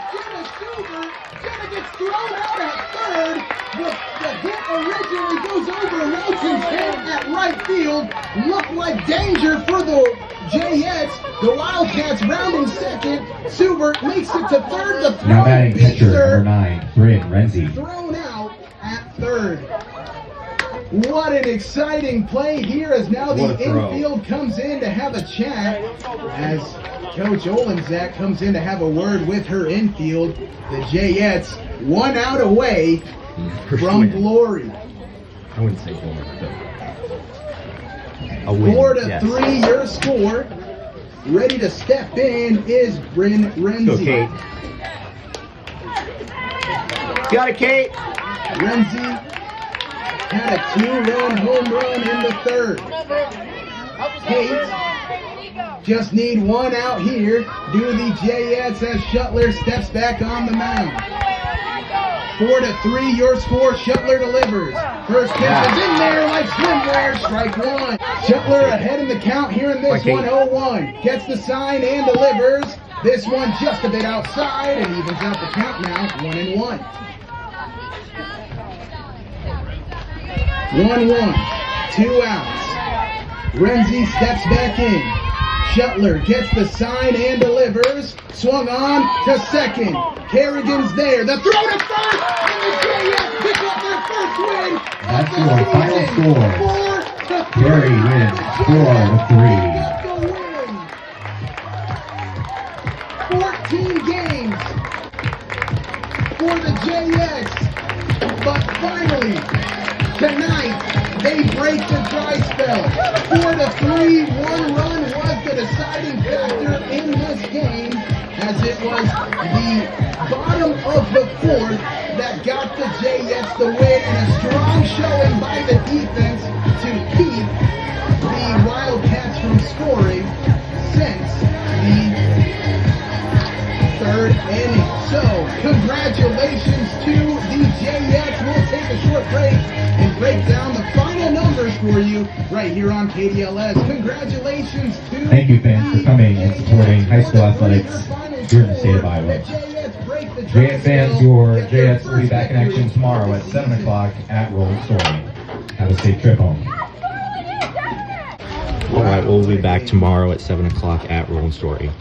[SPEAKER 2] Jenna Stewart. Jenna gets thrown out at third. The hit originally goes over Ralston's head at right field. Looked like danger for the Jayettes. The Wildcats rounding second. Subert makes it to third. The
[SPEAKER 1] Now
[SPEAKER 2] throw
[SPEAKER 1] batting
[SPEAKER 2] beats
[SPEAKER 1] pitcher
[SPEAKER 2] her.
[SPEAKER 1] number 9, Bryn Renzi.
[SPEAKER 2] Thrown out at third. What an exciting play here as now the
[SPEAKER 3] What a throw.
[SPEAKER 2] infield comes in to have a chat as Coach Olenzak comes in to have a word with her infield. The Jayettes 1 out away from glory.
[SPEAKER 3] I wouldn't say glory, but a win.
[SPEAKER 2] 4-3 your score. Ready to step in is Bryn Renzi.
[SPEAKER 3] Go, Kate. Got it, Kate.
[SPEAKER 2] Renzi had a 2-run home run in the third. Kate just need 1 out here. Do the Jayettes as Schuttler steps back on the mound. 4-3 your score. Schuttler delivers. First pitch is in there like swimwear. Strike 1. Schuttler ahead in the count here in this one. 0-1. Gets the sign and delivers. This one just a bit outside and evens out the count now. 1-1. 1-1. 2 outs. Renzi steps back in. Schuttler gets the sign and delivers. Swung on to second. Kerrigan's there. The throw to first. And the Jayettes pick up their first win.
[SPEAKER 1] That's your final score.
[SPEAKER 2] 4-3.
[SPEAKER 1] Perry wins 4-3.
[SPEAKER 2] 14 games for the Jayettes. But finally, tonight, they break the dry spell. 4-3, 1 run was the deciding factor in this game, as it was the bottom of the fourth that got the Jayettes the win, and a strong showing by the defense to keep the Wildcats from scoring since the third inning. So, congratulations to the Jayettes. We'll take a short break and break down the final numbers for you right here on KDLS. Congratulations to
[SPEAKER 1] Thank you, fans, for coming and supporting high school athletics here in the state of Iowa. Jayette fans, your Jayettes will be back in action tomorrow at 7 o'clock at Rolling Story. Have a safe trip home. All right, we'll be back tomorrow at 7 o'clock at Rolling Story.